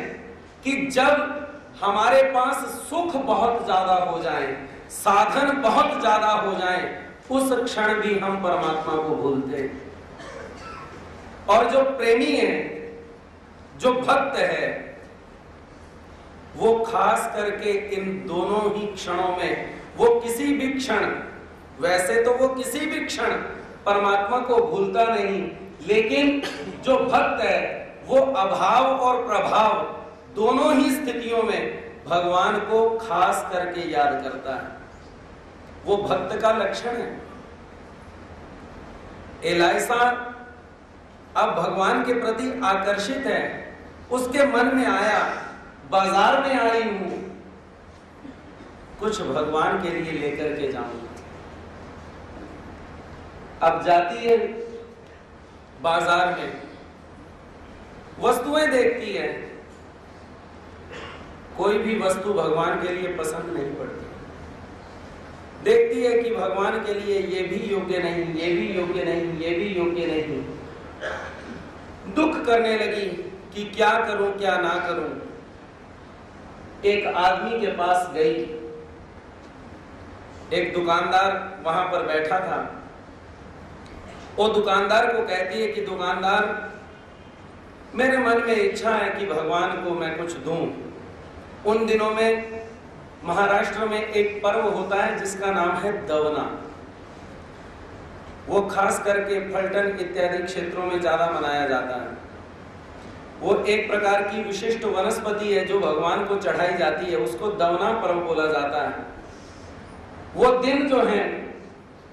कि जब हमारे पास सुख बहुत ज्यादा हो जाए, साधन बहुत ज्यादा हो जाए, उस क्षण भी हम परमात्मा को भूलते हैं। और जो प्रेमी है, जो भक्त है, वो खास करके इन दोनों ही क्षणों में, वो किसी भी क्षण, वैसे तो वो किसी भी क्षण परमात्मा को भूलता नहीं, लेकिन जो भक्त है वो अभाव और प्रभाव दोनों ही स्थितियों में भगवान को खास करके याद करता है। वो भक्त का लक्षण है। एलाइसा अब भगवान के प्रति आकर्षित है, उसके मन में आया बाजार में आई हूं, कुछ भगवान के लिए लेकर के जाऊंगा। अब जाती है बाजार में, वस्तुएं देखती है, कोई भी वस्तु भगवान के लिए पसंद नहीं पड़ती। देखती है कि भगवान के लिए ये भी योग्य नहीं, ये भी योग्य नहीं, ये भी योग्य नहीं। दुख करने लगी कि क्या करूं क्या ना करूं। एक आदमी के पास गई, एक दुकानदार वहां पर बैठा था। वो दुकानदार को कहती है कि दुकानदार, मेरे मन में इच्छा है कि भगवान को मैं कुछ दूं। उन दिनों में महाराष्ट्र में एक पर्व होता है जिसका नाम है दवना। वो खास करके फलटन इत्यादि क्षेत्रों में ज्यादा मनाया जाता है। वो एक प्रकार की विशिष्ट वनस्पति है जो भगवान को चढ़ाई जाती है, उसको दवना पर्व बोला जाता है। वो दिन जो हैं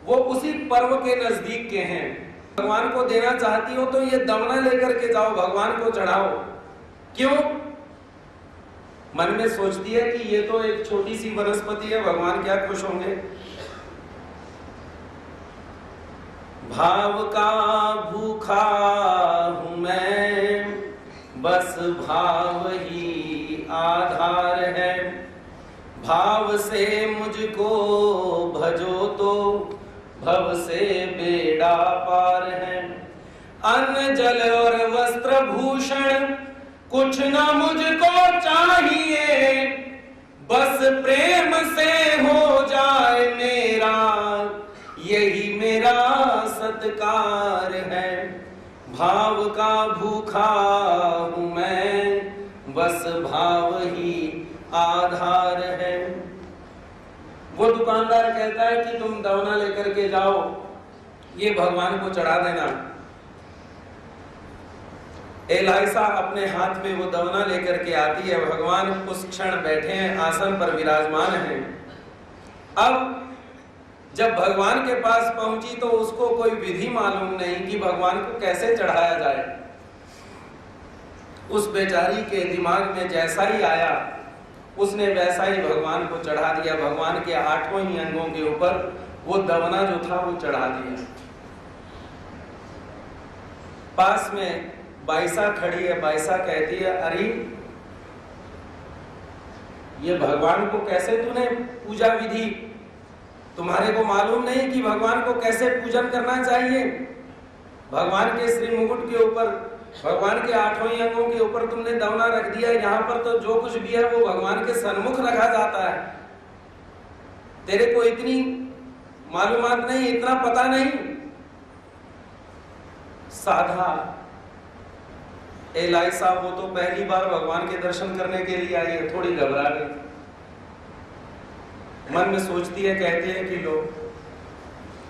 वो उसी पर्व के नजदीक के हैं। भगवान को देना चाहती हो तो ये दवना लेकर के जाओ, भगवान को चढ़ाओ। क्यों? मन में सोचती है कि ये तो एक छोटी सी वनस्पति है, भगवान क्या खुश होंगे। भाव का भूखा हूं मैं, बस भाव ही आधार है। भाव से मुझको भजो तो भव से बेड़ा पार है। अन्न जल और वस्त्र भूषण कुछ ना मुझको चाहिए, बस प्रेम से हो जाए मेरा, यही मेरा सत्कार है। भाव का भूखा हूं मैं, बस भाव ही आधार है। वो दुकानदार कहता है कि तुम दवना लेकर के जाओ, ये भगवान को चढ़ा देना। एलाइसा अपने हाथ में वो दवना लेकर के आती है। भगवान उस क्षण बैठे हैं, आसन पर विराजमान हैं। अब जब भगवान के पास पहुंची तो उसको कोई विधि मालूम नहीं कि भगवान को कैसे चढ़ाया जाए। उस बेचारी के दिमाग में जैसा ही आया, उसने वैसा ही भगवान को चढ़ा दिया। भगवान के 8 ही अंगों के ऊपर वो दवना जो था वो चढ़ा दिया। पास में बाईसा खड़ी है। बाईसा कहती है, अरे ये भगवान को कैसे तूने पूजा विधि, तुम्हारे को मालूम नहीं कि भगवान को कैसे पूजन करना चाहिए? भगवान के श्री मुकुट के ऊपर, भगवान के 8 ही अंगों के ऊपर तुमने दवना रख दिया। यहाँ पर तो जो कुछ भी है वो भगवान के सन्मुख रखा जाता है। तेरे को इतनी मालूमात नहीं, इतना पता नहीं। साधा एलाइसा वो तो पहली बार भगवान के दर्शन करने के लिए आई है, थोड़ी घबरा गई। मन में सोचती है, कहती है कि लो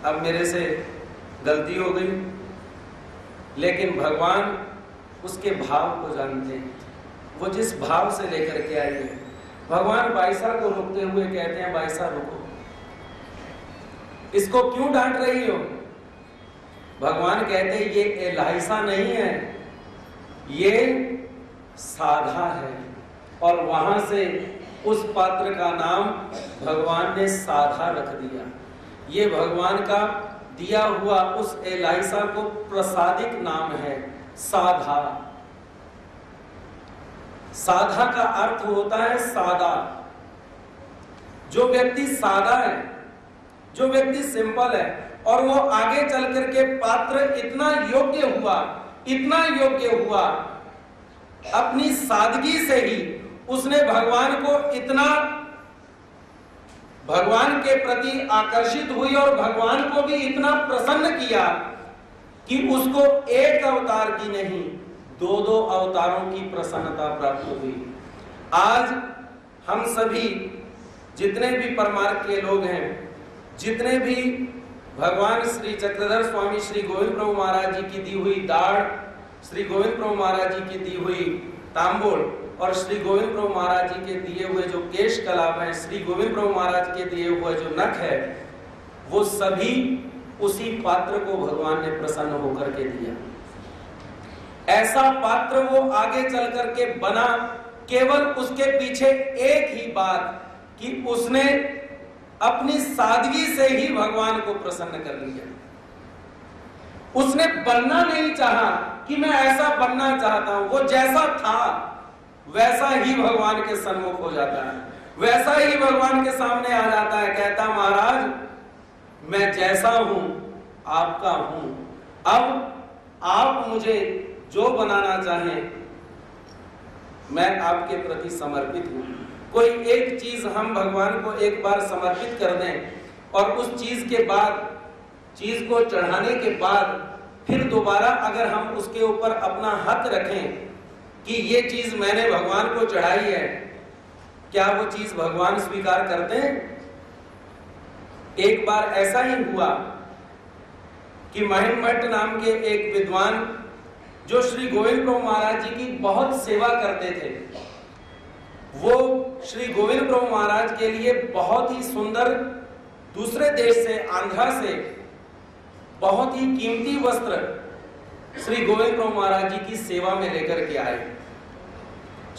अब मेरे से गलती हो गई। लेकिन भगवान उसके भाव को जानते हैं, वो जिस भाव से लेकर के आई है। भगवान बाईसा को रोकते हुए कहते हैं, बाईसा रुको, इसको क्यों डांट रही हो? भगवान कहते हैं, ये एलाइसा नहीं है, ये साधा है। और वहां से उस पात्र का नाम भगवान ने साधा रख दिया। ये भगवान का दिया हुआ उस एलाइसा को प्रसादिक नाम है, साधा। साधा का अर्थ होता है सादा। जो व्यक्ति सादा है, जो व्यक्ति सिंपल है, और वो आगे चल करके पात्र इतना योग्य हुआ, इतना योग्य हुआ, अपनी सादगी से ही उसने भगवान को इतना भगवान के प्रति आकर्षित हुई और भगवान को भी इतना प्रसन्न किया कि उसको एक अवतार की नहीं, 2-2 अवतारों की प्रसन्नता प्राप्त हुई। आज हम सभी जितने भी परमार्थ के लोग हैं, जितने भी भगवान श्री चक्रधर स्वामी श्री गोविंद प्रभु महाराज जी की दी हुई दाढ़, श्री गोविंद प्रभु महाराज जी की दी हुई तांबुल और श्री गोविंद प्रभु महाराज जी के दिए हुए जो केश कलाप है, श्री गोविंद प्रभु महाराज के दिए हुए जो नख है, वो सभी उसी पात्र को भगवान ने प्रसन्न होकर के दिया। ऐसा पात्र वो आगे चल करके बना, केवल उसके पीछे एक ही बात कि उसने अपनी सादगी से ही भगवान को प्रसन्न कर लिया। उसने बनना नहीं चाहा कि मैं ऐसा बनना चाहता हूं, वो जैसा था वैसा ही भगवान के सन्मुख हो जाता है, वैसा ही भगवान के सामने आ जाता है। कहता, महाराज मैं जैसा हूं आपका हूं, अब आप मुझे जो बनाना चाहें मैं आपके प्रति समर्पित हूं। कोई एक चीज हम भगवान को एक बार समर्पित कर दें और उस चीज के बाद, चीज को चढ़ाने के बाद फिर दोबारा अगर हम उसके ऊपर अपना हक रखें कि ये चीज मैंने भगवान को चढ़ाई है, क्या वो चीज भगवान स्वीकार करते हैं? एक बार ऐसा ही हुआ कि महिम भट्ट नाम के एक विद्वान जो श्री गोविंद प्रभु महाराज जी की बहुत सेवा करते थे, वो श्री गोविंद प्रभु महाराज के लिए बहुत ही सुंदर दूसरे देश से, आंध्रा से बहुत ही कीमती वस्त्र श्री गोविंद प्रभु महाराज जी की सेवा में लेकर के आए।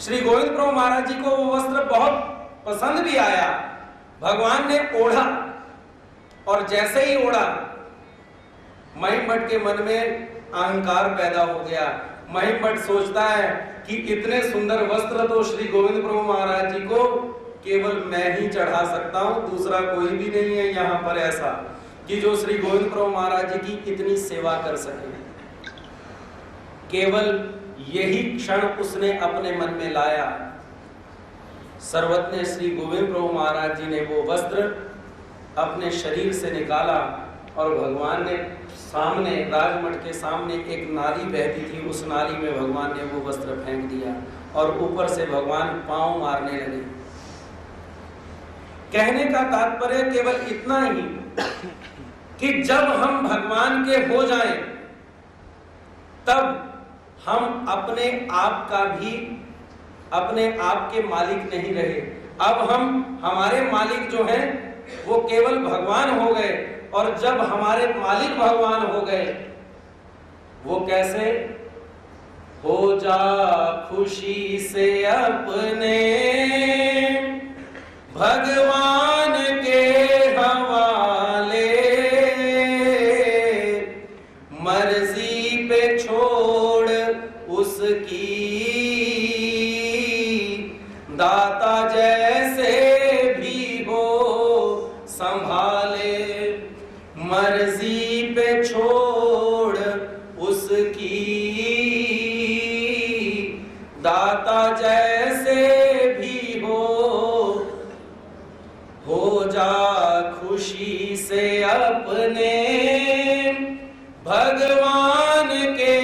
श्री गोविंद प्रभु महाराज जी को वो वस्त्र बहुत पसंद भी आया। भगवान ने ओढ़ा और जैसे ही ओढ़ा, महिम भट्ट के मन में अहंकार पैदा हो गया। महिम भट्ट सोचता है कि इतने सुंदर वस्त्र तो श्री गोविंद प्रभु महाराज जी को केवल मैं ही चढ़ा सकता हूं, दूसरा कोई भी नहीं है यहाँ पर ऐसा कि जो श्री गोविंद प्रभु महाराज जी की इतनी सेवा कर सके। केवल यही क्षण उसने अपने मन में लाया। सर्वज्ञ श्री गोविंद प्रभु महाराज जी ने वो वस्त्र अपने शरीर से निकाला और भगवान ने सामने, राजमठ के सामने एक नाली बहती थी, उस नाली में भगवान ने वो वस्त्र फेंक दिया और ऊपर से भगवान पांव मारने लगे। कहने का तात्पर्य केवल इतना ही कि जब हम भगवान के हो जाएं, तब हम अपने आप का भी, अपने आप के मालिक नहीं रहे। अब हम, हमारे मालिक जो हैं वो केवल भगवान हो गए। और जब हमारे मालिक भगवान हो गए, वो कैसे? हो जा खुशी से अपने भगवान के हवाले, मर्जी पे छोड़ उसकी, दाता जैसे भी हो संभाले, मर्जी पे छोड़ उसकी, दाता जैसे भी हो जा खुशी से अपने भगवान के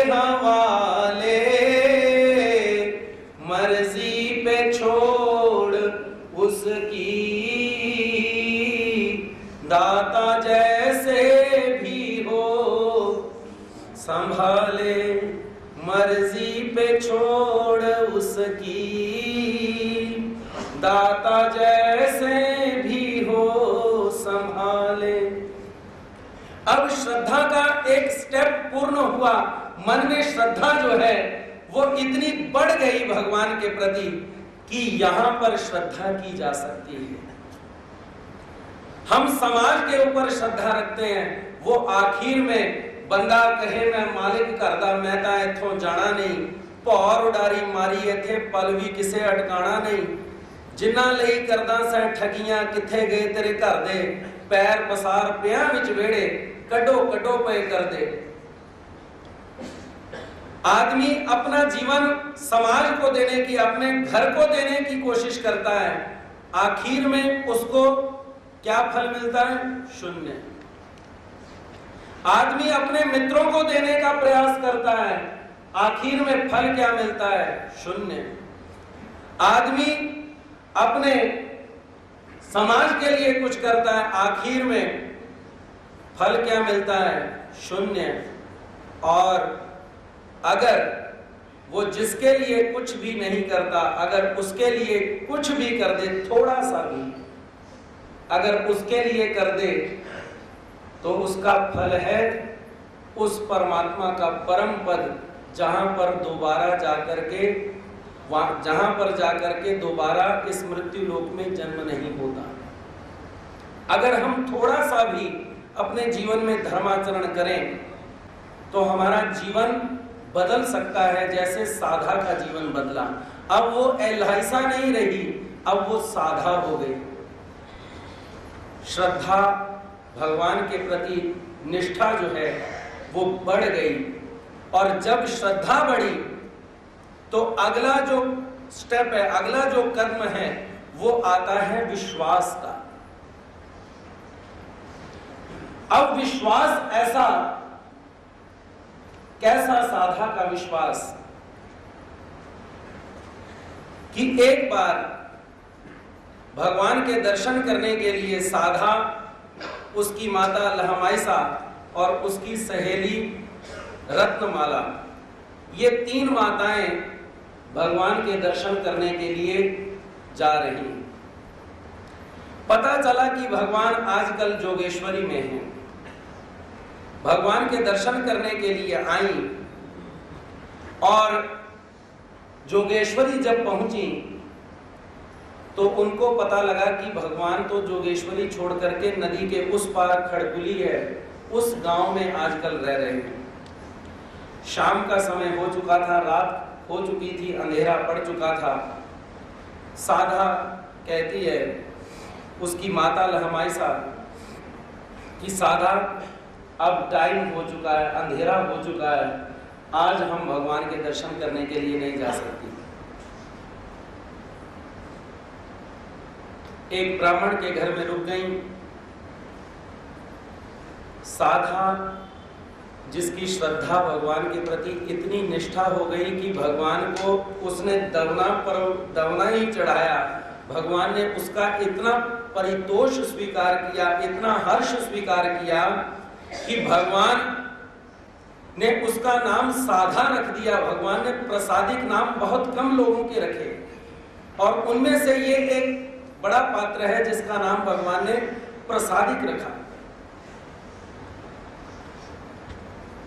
हवाले, मर्जी पे छोड़ उसकी, दाता जैसे भी हो संभाले, मर्जी पे छोड़ उसकी, दाता जैसे भी हो संभाले। अब श्रद्धा का एक स्टेप पूर्ण हुआ। मन में श्रद्धा जो है वो इतनी बढ़ गई भगवान के प्रति कि यहां पर श्रद्धा की जा सकती है। हम समाज के ऊपर श्रद्धा रखते हैं। वो आखिर में बंदा कहे मैं मालिक करदा, मैं ता इथों जाना नहीं, पौर उडारी मारी इथे पल भी किसे अटकाना नहीं, जिन्ना ਲਈ ਕਰਦਾ ਸੈਂ ਠਗੀਆਂ ਕਿੱਥੇ ਗਏ ਤੇਰੇ ਘਰ ਦੇ, ਪੈਰ ਪਸਾਰ ਪਿਆਂ ਵਿੱਚ ਵਿਹੜੇ, ਕੱਢੋ ਕੱਢੋ ਪਏ ਕਰਦੇ। आदमी अपना जीवन समाज को देने की, अपने घर को देने की कोशिश करता है, आखिर में उसको क्या फल मिलता है? शून्य। आदमी अपने मित्रों को देने का प्रयास करता है, आखिर में फल क्या मिलता है? शून्य। आदमी अपने समाज के लिए कुछ करता है, आखिर में फल क्या मिलता है? शून्य। और अगर वो जिसके लिए कुछ भी नहीं करता, अगर उसके लिए कुछ भी कर दे, थोड़ा सा भी अगर उसके लिए कर दे, तो उसका फल है उस परमात्मा का परम पद, जहां पर दोबारा जाकर के, जहां पर जाकर के दोबारा इस मृत्यु लोक में जन्म नहीं होता। अगर हम थोड़ा सा भी अपने जीवन में धर्माचरण करें तो हमारा जीवन बदल सकता है, जैसे साधा का जीवन बदला। अब वो एल्हाइसा नहीं रही, अब वो साधा हो गई। श्रद्धा, भगवान के प्रति निष्ठा जो है वो बढ़ गई। और जब श्रद्धा बढ़ी तो अगला जो स्टेप है, अगला जो कदम है, वो आता है विश्वास का। अब विश्वास ऐसा, कैसा? साधा का विश्वास कि एक बार भगवान के दर्शन करने के लिए साधा, उसकी माता लहमाइसा और उसकी सहेली रत्नमाला, ये 3 माताएं भगवान के दर्शन करने के लिए जा रही। पता चला कि भगवान आजकल जोगेश्वरी में हैं। भगवान के दर्शन करने के लिए आई और जोगेश्वरी जब पहुंची तो उनको पता लगा कि भगवान तो जोगेश्वरी छोड़ करके नदी के उस पार खड़कुली है, उस गांव में आजकल रह रहे हैं। शाम का समय हो चुका था, रात हो चुकी थी, अंधेरा पड़ चुका था। साधा कहती है उसकी माता लहमाइसा कि साधा अब टाइम हो चुका है, अंधेरा हो चुका है, आज हम भगवान के दर्शन करने के लिए नहीं जा सकती। एक ब्राह्मण के घर में रुक गई। साधा जिसकी श्रद्धा भगवान के प्रति इतनी निष्ठा हो गई कि भगवान को उसने दवना ही चढ़ाया। भगवान ने उसका इतना परितोष स्वीकार किया, इतना हर्ष स्वीकार किया कि भगवान ने उसका नाम साधा रख दिया। भगवान ने प्रसादिक नाम बहुत कम लोगों के रखे और उनमें से ये एक बड़ा पात्र है जिसका नाम भगवान ने प्रसादिक रखा।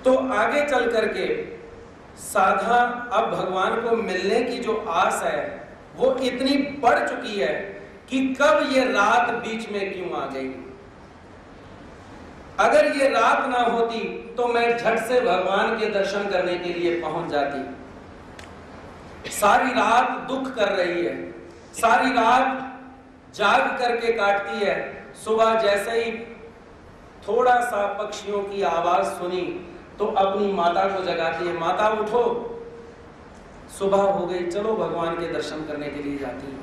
तो आगे चल करके साधा अब भगवान को मिलने की जो आस है वो इतनी बढ़ चुकी है कि कब ये रात बीच में क्यों आ गई। अगर ये रात ना होती तो मैं झट से भगवान के दर्शन करने के लिए पहुंच जाती। सारी रात दुख कर रही है, सारी रात जाग करके काटती है। सुबह जैसे ही थोड़ा सा पक्षियों की आवाज सुनी तो अपनी माता को जगाती है, माता उठो, सुबह हो गई, चलो भगवान के दर्शन करने के लिए जाती है।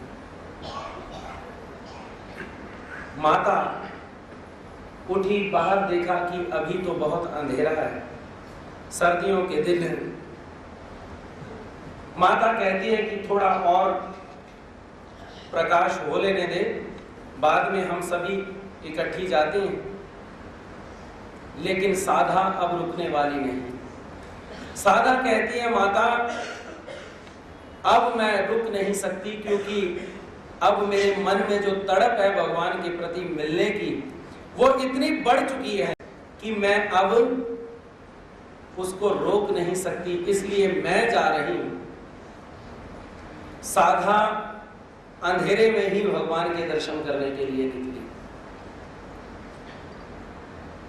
माता उठी, बाहर देखा कि अभी तो बहुत अंधेरा है, सर्दियों के दिन है। माता कहती है कि थोड़ा और प्रकाश हो लेने दे, बाद में हम सभी इकट्ठी जाती हैं। लेकिन साधा अब रुकने वाली नहीं। साधा कहती है, माता अब मैं रुक नहीं सकती क्योंकि अब मेरे मन में जो तड़प है भगवान के प्रति मिलने की वो इतनी बढ़ चुकी है कि मैं अब उसको रोक नहीं सकती, इसलिए मैं जा रही हूं। साधा अंधेरे में ही भगवान के दर्शन करने के लिए निकली।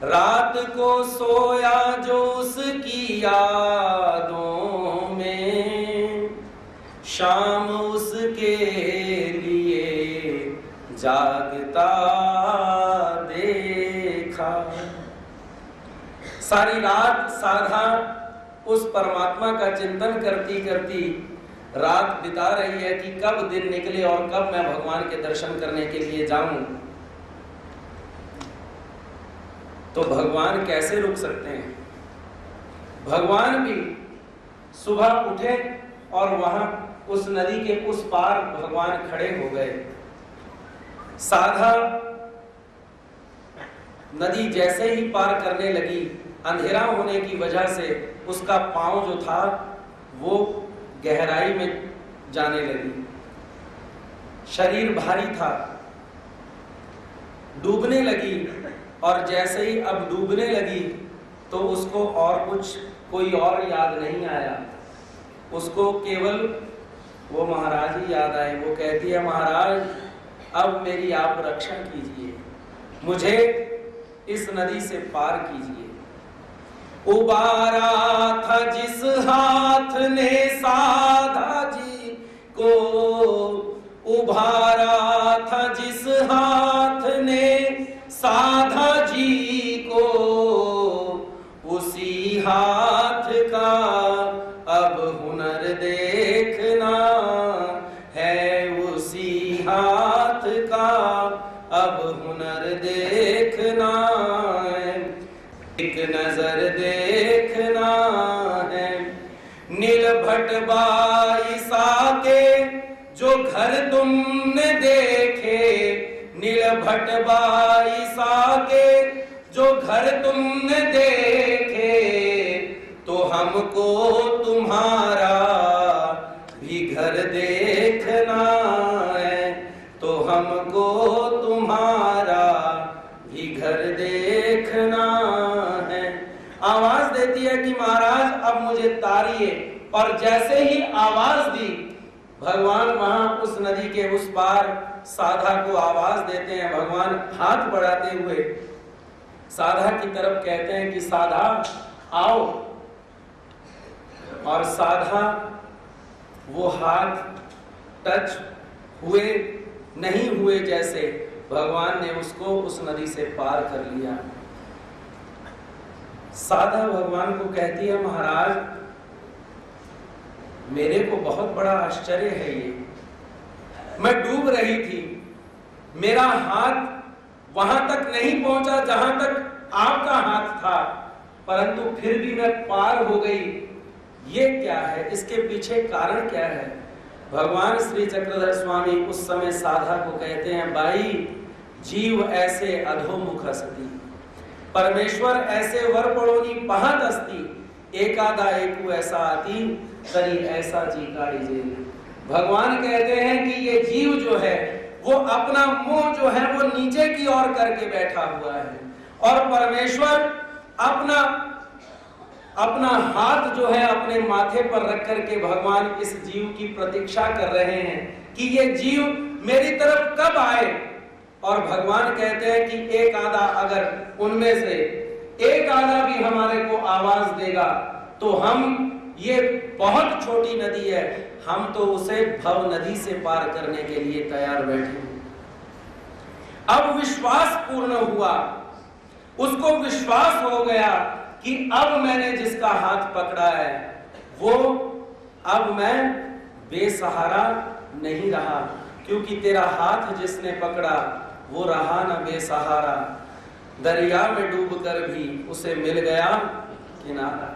रात को सोया जो उसकी यादों में, शाम उसके लिए जागता देखा। सारी रात साधा उस परमात्मा का चिंतन करती करती रात बिता रही है कि कब दिन निकले और कब मैं भगवान के दर्शन करने के लिए जाऊं। तो भगवान कैसे रुक सकते हैं? भगवान भी सुबह उठे और वहां उस नदी के उस पार भगवान खड़े हो गए। साधा नदी जैसे ही पार करने लगी, अंधेरा होने की वजह से उसका पांव जो था वो गहराई में जाने लगी, शरीर भारी था, डूबने लगी। और जैसे ही अब डूबने लगी तो उसको और कोई और याद नहीं आया, उसको केवल वो महाराज ही याद आए। वो कहती है, महाराज अब मेरी आप रक्षा कीजिए, मुझे इस नदी से पार कीजिए। उबारा था जिस हाथ ने साधा जी को, उबारा था जिस हाथ ने साधा जी को, उसी हाथ का अब हुनर देखना है, उसी हाथ का अब हुनर देखना है, एक नजर देखना है। नीलभट बाई साके जो घर तुमने देखे, नीलभट बाई साके जो घर तुमने देखे, तो हमको तुम्हारा भी घर देखना है, तो हमको तुम्हारा भी घर देखना है। आवाज देती है कि महाराज अब मुझे तारिए, और जैसे ही आवाज दी भगवान वहां उस नदी के उस पार साधा को आवाज देते हैं। भगवान हाथ बढ़ाते हुए साधा की तरफ कहते हैं कि साधा आओ, और साधा वो हाथ टच हुए नहीं हुए जैसे भगवान ने उसको उस नदी से पार कर लिया। साधा भगवान को कहती है, महाराज मेरे को बहुत बड़ा आश्चर्य है ये, मैं डूब रही थी, मेरा हाथ वहां तक नहीं पहुंचा जहां तक आपका हाथ था, परंतु फिर भी मैं पार हो गई। ये क्या है? इसके पीछे कारण क्या है? भगवान श्री चक्रधर स्वामी उस समय साधा को कहते हैं, बाई जीव ऐसे अधोमुख अस्ति, परमेश्वर ऐसे वर पड़ोनी पहात अस्ति, एकादा एकु ऐसा आती तरी ऐसा जी काढ़ी जेल। भगवान कहते हैं कि ये जीव जो है वो अपना मुंह जो है वो नीचे की ओर करके बैठा हुआ है, और परमेश्वर अपना हाथ जो है अपने माथे पर रख करके भगवान इस जीव की प्रतीक्षा कर रहे हैं कि ये जीव मेरी तरफ कब आए। और भगवान कहते हैं कि एक आधा अगर उनमें से एक आधा भी हमारे को आवाज देगा तो हम, ये बहुत छोटी नदी है, हम तो उसे भव नदी से पार करने के लिए तैयार बैठे। अब विश्वास पूर्ण हुआ, उसको विश्वास हो गया कि अब मैंने जिसका हाथ पकड़ा है वो, अब मैं बेसहारा नहीं रहा, क्योंकि तेरा हाथ जिसने पकड़ा वो रहा ना बेसहारा, दरिया में डूबकर भी उसे मिल गया किनारा।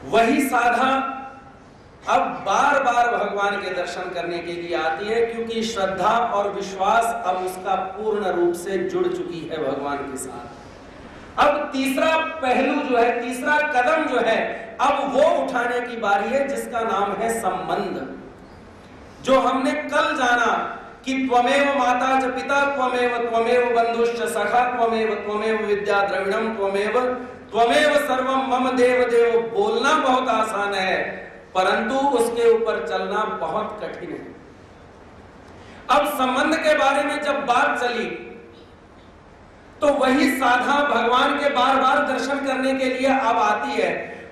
वही साधा अब बार बार भगवान के दर्शन करने के लिए आती है, क्योंकि श्रद्धा और विश्वास अब उसका पूर्ण रूप से जुड़ चुकी है भगवान के साथ। अब तीसरा पहलू जो है, तीसरा कदम जो है, अब वो उठाने की बारी है जिसका नाम है संबंध। जो हमने कल जाना कि त्वमेव माता च पिता त्वमेव बंधुश्च सखा त्वमेव विद्या द्रविणम त्वमेव सर्वम मम देव देव, बोलना बहुत आसान है परंतु उसके ऊपर चलना बहुत कठिन है। अब संबंध के बारे में जब बात चली तो वही साधा भगवान के बार बार दर्शन करने के लिए अब आती है,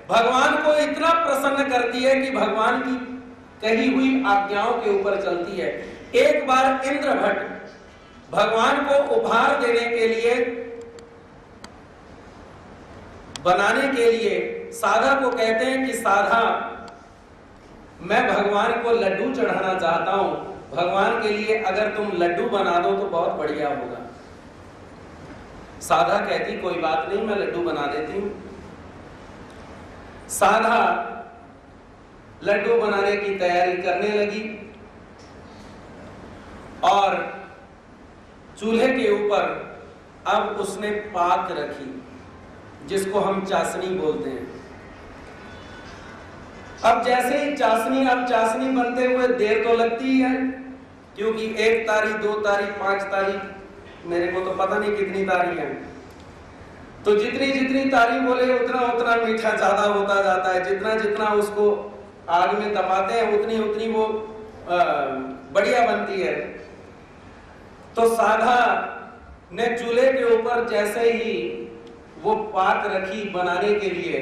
भगवान को इतना प्रसन्न करती है कि भगवान की कही हुई आज्ञाओं के ऊपर चलती है। एक बार इंद्रभट्ट भगवान को उपहार देने के लिए, बनाने के लिए साधा को कहते हैं कि साधा मैं भगवान को लड्डू चढ़ाना चाहता हूं, भगवान के लिए अगर तुम लड्डू बना दो तो बहुत बढ़िया होगा। साधा कहती कोई बात नहीं, मैं लड्डू बना देती हूं। साधा लड्डू बनाने की तैयारी करने लगी और चूल्हे के ऊपर अब उसने पाक रखी, जिसको हम चाशनी बोलते हैं। अब जैसे ही चाशनी बनते हुए देर तो लगती ही है, क्योंकि 1 तारी 2 तारी 5 तारी, मेरे को तो पता नहीं कितनी तारी है, तो जितनी जितनी तारी बोले उतना उतना मीठा ज्यादा होता जाता है। जितना जितना उसको आग में तपाते हैं उतनी उतनी वो बढ़िया बनती है। तो साधा ने चूल्हे के ऊपर जैसे ही वो पाक रखी बनाने के लिए,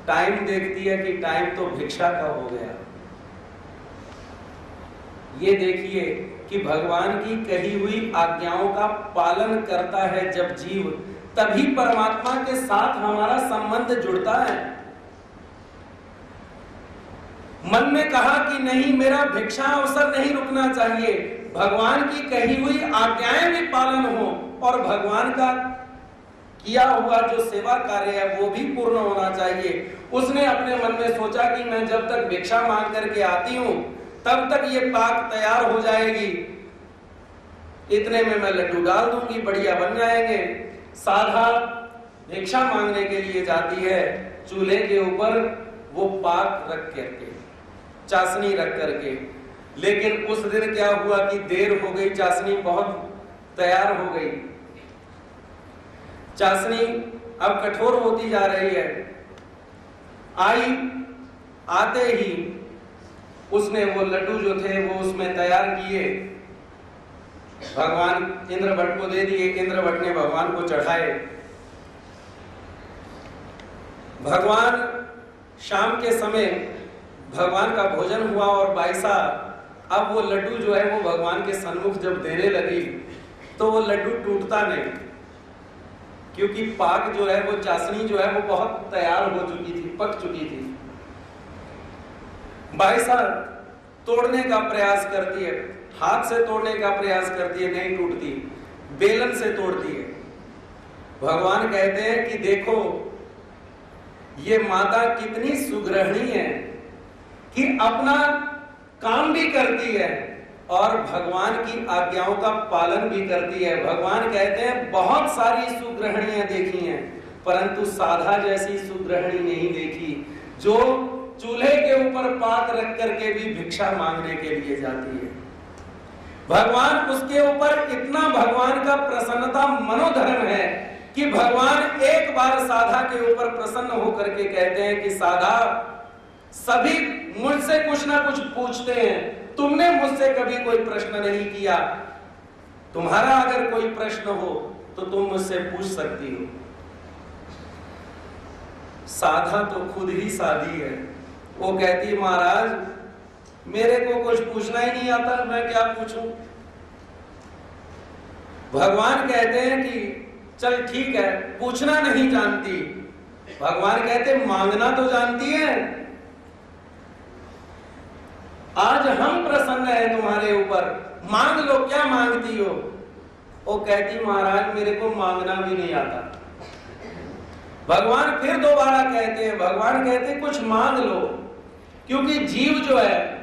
टाइम देखती है कि टाइम तो भिक्षा का हो गया। ये देखिए कि भगवान की कही हुई आज्ञाओं का पालन करता है जब जीव, तभी परमात्मा के साथ हमारा संबंध जुड़ता है। मन में कहा कि नहीं, मेरा भिक्षा अवसर नहीं रुकना चाहिए, भगवान की कही हुई आज्ञाएं भी पालन हो और भगवान का किया हुआ जो सेवा कार्य है वो भी पूर्ण होना चाहिए। उसने अपने मन में सोचा कि मैं जब तक भिक्षा मांग करके आती हूं तब तक ये पाक तैयार हो जाएगी, इतने में मैं लड्डू डाल दूंगी, बढ़िया बन जाएंगे। साधा भिक्षा मांगने के लिए जाती है, चूल्हे के ऊपर वो पाक रख करके, चाशनी रख करके, लेकिन उस दिन क्या हुआ कि देर हो गई, चाशनी बहुत तैयार हो गई, चाशनी अब कठोर होती जा रही है। आते ही उसने वो लड्डू जो थे वो उसमें तैयार किए, भगवान इंद्रभट्ट को दे दिए, इंद्रभट्ट ने भगवान को चढ़ाए। भगवान शाम के समय भगवान का भोजन हुआ और बाईसा अब वो लड्डू जो है वो भगवान के सन्मुख जब देने लगी तो वो लड्डू टूटता नहीं, क्योंकि पाक जो है वो चाशनी जो है वो बहुत तैयार हो चुकी थी, पक चुकी थी। भाई साहब तोड़ने का प्रयास करती है, हाथ से तोड़ने का प्रयास करती है, नहीं टूटती, बेलन से तोड़ती है। भगवान कहते हैं कि देखो ये माता कितनी सुगृहिणी है कि अपना काम भी करती है और भगवान की आज्ञाओं का पालन भी करती है। भगवान कहते हैं बहुत सारी सुगृहिणियां देखी हैं परंतु साधा जैसी सुगृहिणी नहीं देखी, जो चूल्हे के ऊपर पाक रख करके भी भिक्षा मांगने के लिए जाती है। भगवान उसके ऊपर इतना भगवान का प्रसन्नता मनोधर्म है कि भगवान एक बार साधा के ऊपर प्रसन्न होकर के कहते हैं कि साधा सभी मुझसे कुछ ना कुछ पूछते हैं, तुमने मुझसे कभी कोई प्रश्न नहीं किया, तुम्हारा अगर कोई प्रश्न हो तो तुम मुझसे पूछ सकती हो। साधा तो खुद ही साधी है, वो कहती है महाराज मेरे को कुछ पूछना ही नहीं आता, मैं क्या पूछूं। भगवान कहते हैं कि चल ठीक है पूछना नहीं जानती, भगवान कहते मांगना तो जानती है। आज हम प्रसन्न हैं तुम्हारे ऊपर, मांग लो, क्या मांगती हो। वो कहती महाराज मेरे को मांगना भी नहीं आता। भगवान फिर दोबारा कहते हैं, भगवान कहते हैं कुछ मांग लो, क्योंकि जीव जो है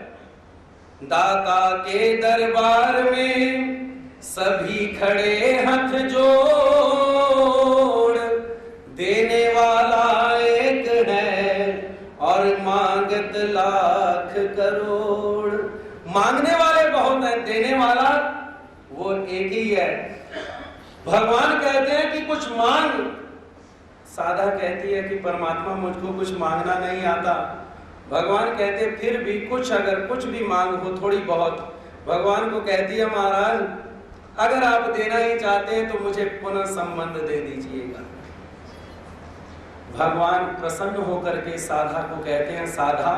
दाता के दरबार में सभी खड़े हाथ जोड़, देने वाला एक है और मांगत लाख करोड़। मांगने वाले बहुत हैं, देने वाला वो एक ही है। भगवान कहते हैं कि कुछ मांग। साधा कहती है कि परमात्मा मुझको कुछ मांगना नहीं आता। भगवान कहते फिर भी कुछ, अगर कुछ भी मांग हो थोड़ी बहुत। भगवान को कहती है महाराज अगर आप देना ही चाहते हैं तो मुझे पुनः संबंध दे दीजिएगा। भगवान प्रसन्न होकर के साधा को कहते हैं साधा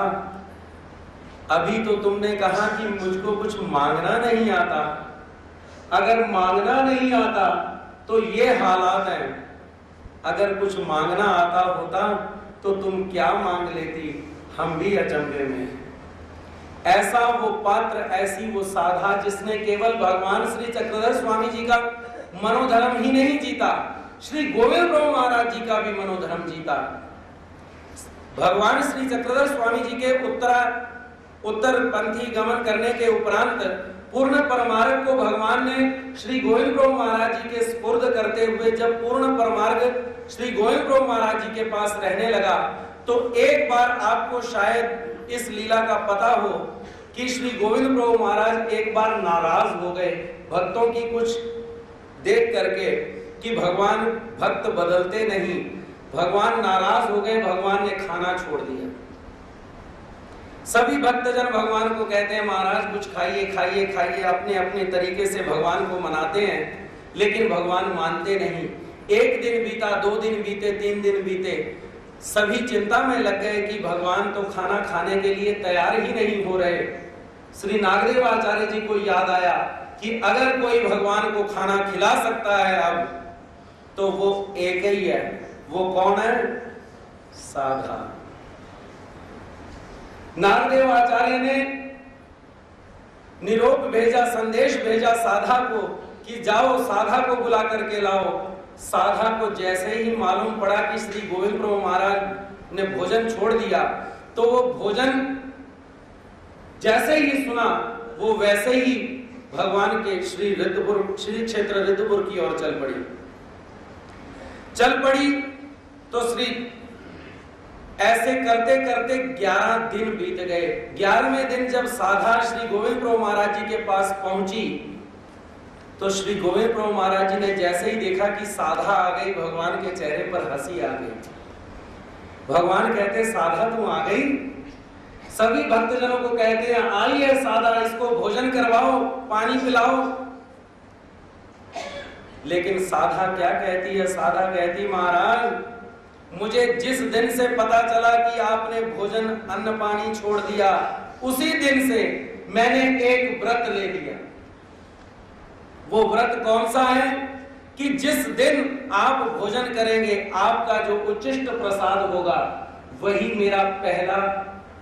अभी तो तुमने कहा कि मुझको कुछ मांगना नहीं आता, अगर मांगना नहीं आता तो ये हालात हैं, अगर कुछ मांगना आता होता तो तुम क्या मांग लेती, हम भी अचंभे में। ऐसा वो पात्र, ऐसी वो साधा जिसने केवल भगवान श्री चक्रधर स्वामी जी का मनोधर्म ही नहीं जीता, श्री गोविंद प्रभु महाराज जी का भी मनोधर्म जीता। भगवान श्री चक्रधर स्वामी जी के उत्तर पंथी गमन करने के उपरांत पूर्ण परमार्ग को भगवान ने श्री गोविंद प्रभु महाराज जी के स्पुर्द करते हुए जब पूर्ण परमार्ग श्री गोविंद प्रभु महाराज जी के पास रहने लगा तो एक बार आपको शायद इस लीला का पता हो कि श्री गोविंद प्रभु महाराज एक बार नाराज हो गए भक्तों की कुछ देख करके कि भगवान भक्त बदलते नहीं। भगवान नाराज हो गए, भगवान ने खाना छोड़ दिया। सभी भक्तजन भगवान को कहते हैं महाराज कुछ खाइए खाइए खाइए, अपने अपने तरीके से भगवान को मनाते हैं, लेकिन भगवान मानते नहीं। एक दिन बीता, 2 दिन बीते, 3 दिन बीते, सभी चिंता में लग गए कि भगवान तो खाना खाने के लिए तैयार ही नहीं हो रहे। श्री नागदेव आचार्य जी को याद आया कि अगर कोई भगवान को खाना खिला सकता है अब तो वो एक ही है। वो कौन है? साधा। नागदेव आचार्य ने निरोप भेजा, संदेश भेजा साधा को कि जाओ साधा को बुला करके लाओ। साधा को जैसे ही मालूम पड़ा कि श्री गोविंद प्रभु महाराज ने भोजन छोड़ दिया तो वो भोजन जैसे ही सुना वो वैसे ही भगवान के श्री क्षेत्र रिद्धपुर की ओर चल पड़ी। तो श्री ऐसे करते करते 11 दिन बीत गए। 11वें दिन जब साधा श्री गोविंद प्रभु महाराज जी के पास पहुंची तो श्री गोविंद प्रभु महाराज जी ने जैसे ही देखा कि साधा आ गई, भगवान के चेहरे पर हंसी आ गई। भगवान कहते साधा तुम आ गई। सभी भक्तजनों को कहते हैं आइए साधा, इसको भोजन करवाओ, पानी पिलाओ। लेकिन साधा क्या कहती है? साधा कहती महाराज मुझे जिस दिन से पता चला कि आपने भोजन अन्न पानी छोड़ दिया उसी दिन से मैंने एक व्रत ले लिया। वो व्रत कौन सा है कि जिस दिन आप भोजन करेंगे आपका जो उच्चिष्ट प्रसाद होगा वही मेरा पहला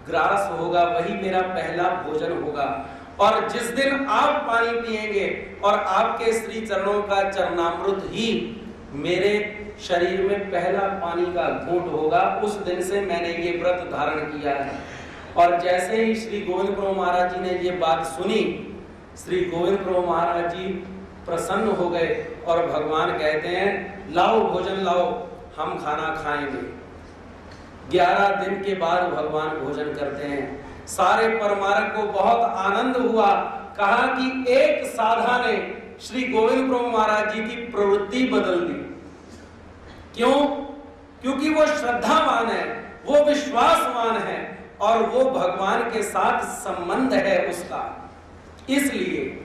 ग्रास होगा, वही मेरा पहला भोजन होगा। और जिस दिन आप पानी पिएंगे और आपके श्री चरणों का चरणामृत ही मेरे शरीर में पहला पानी का घूंट होगा, उस दिन से मैंने ये व्रत धारण किया है। और जैसे ही श्री गोविंद प्रभु महाराज जी ने ये बात सुनी, श्री गोविंद प्रभु महाराज जी प्रसन्न हो गए और भगवान कहते हैं लाओ भोजन लाओ, हम खाना खाएंगे। 11 दिन के बाद भगवान भोजन करते हैं। सारे परमार्थ को बहुत आनंद हुआ। कहा कि एक साधा ने श्री गोविंद प्रभु महाराज जी की प्रवृत्ति बदल दी। क्यों? क्योंकि वो श्रद्धावान है, वो विश्वासवान है और वो भगवान के साथ संबंध है उसका, इसलिए।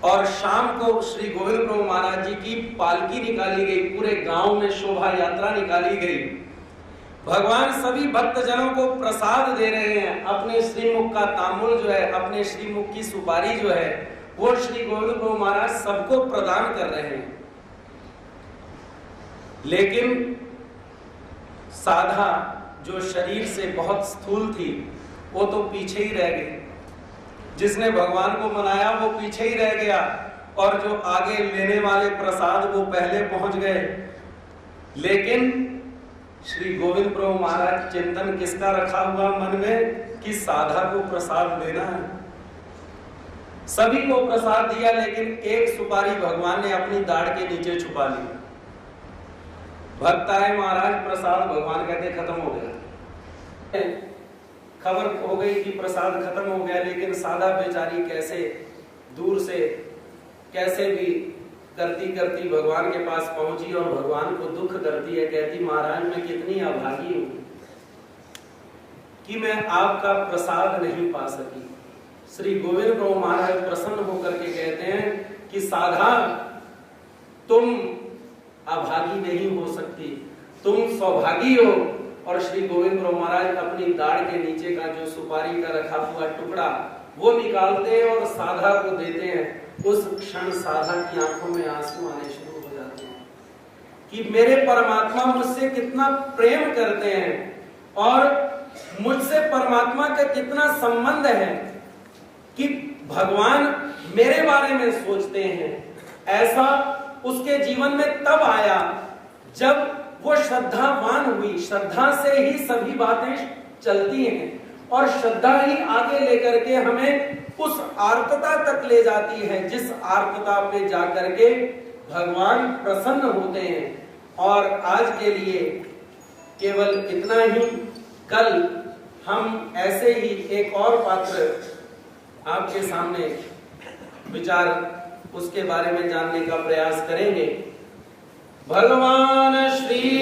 और शाम को श्री गोविंद प्रभु महाराज जी की पालकी निकाली गई, पूरे गांव में शोभा यात्रा निकाली गई। भगवान सभी भक्तजनों को प्रसाद दे रहे हैं। अपने श्रीमुख का तांबुल जो है, अपने श्रीमुख की सुपारी जो है, वो श्री गोविंद प्रभु महाराज सबको प्रदान कर रहे हैं। लेकिन साधा जो शरीर से बहुत स्थूल थी वो तो पीछे ही रह गई। जिसने भगवान को मनाया वो पीछे ही रह गया और जो आगे लेने वाले प्रसाद वो पहले पहुंच गए। लेकिन श्री गोविंद प्रभु महाराज चिंतन किसका रखा हुआ मन में कि साधा को प्रसाद देना है। सभी को प्रसाद दिया, लेकिन एक सुपारी भगवान ने अपनी दाढ़ के नीचे छुपा ली। भक्त आए, महाराज प्रसाद, भगवान कहते खत्म हो गया। खबर हो गई कि प्रसाद खत्म हो गया, लेकिन साधा बेचारी कैसे दूर से कैसे भी करती करती भगवान के पास पहुंची और भगवान को दुख करती है। कहती महाराज मैं कितनी अभागी हूं कि मैं आपका प्रसाद नहीं पा सकी। श्री गोविंद प्रभु महाराज प्रसन्न होकर के कहते हैं कि साधा तुम अभागी नहीं हो सकती, तुम सौभागी हो। और श्री गोविंद प्रभु महाराज अपनी दाढ़ के नीचे का जो सुपारी का रखा हुआ टुकड़ा वो निकालते हैं और साधा को देते हैं। उस क्षण साधा की आंखों में आंसू आने शुरू हो जाते हैं कि मेरे परमात्मा मुझसे कितना प्रेम करते हैं और मुझसे परमात्मा का कितना संबंध है कि भगवान मेरे बारे में सोचते हैं। ऐसा उसके जीवन में तब आया जब वो श्रद्धावान हुई। श्रद्धा से ही सभी बातें चलती हैं और श्रद्धा ही आगे लेकर के हमें उस आर्तता तक ले जाती है जिस आर्तता पे जाकर के भगवान प्रसन्न होते हैं। और आज के लिए केवल इतना ही। कल हम ऐसे ही एक और पात्र आपके सामने विचार उसके बारे में जानने का प्रयास करेंगे। भगवान श्री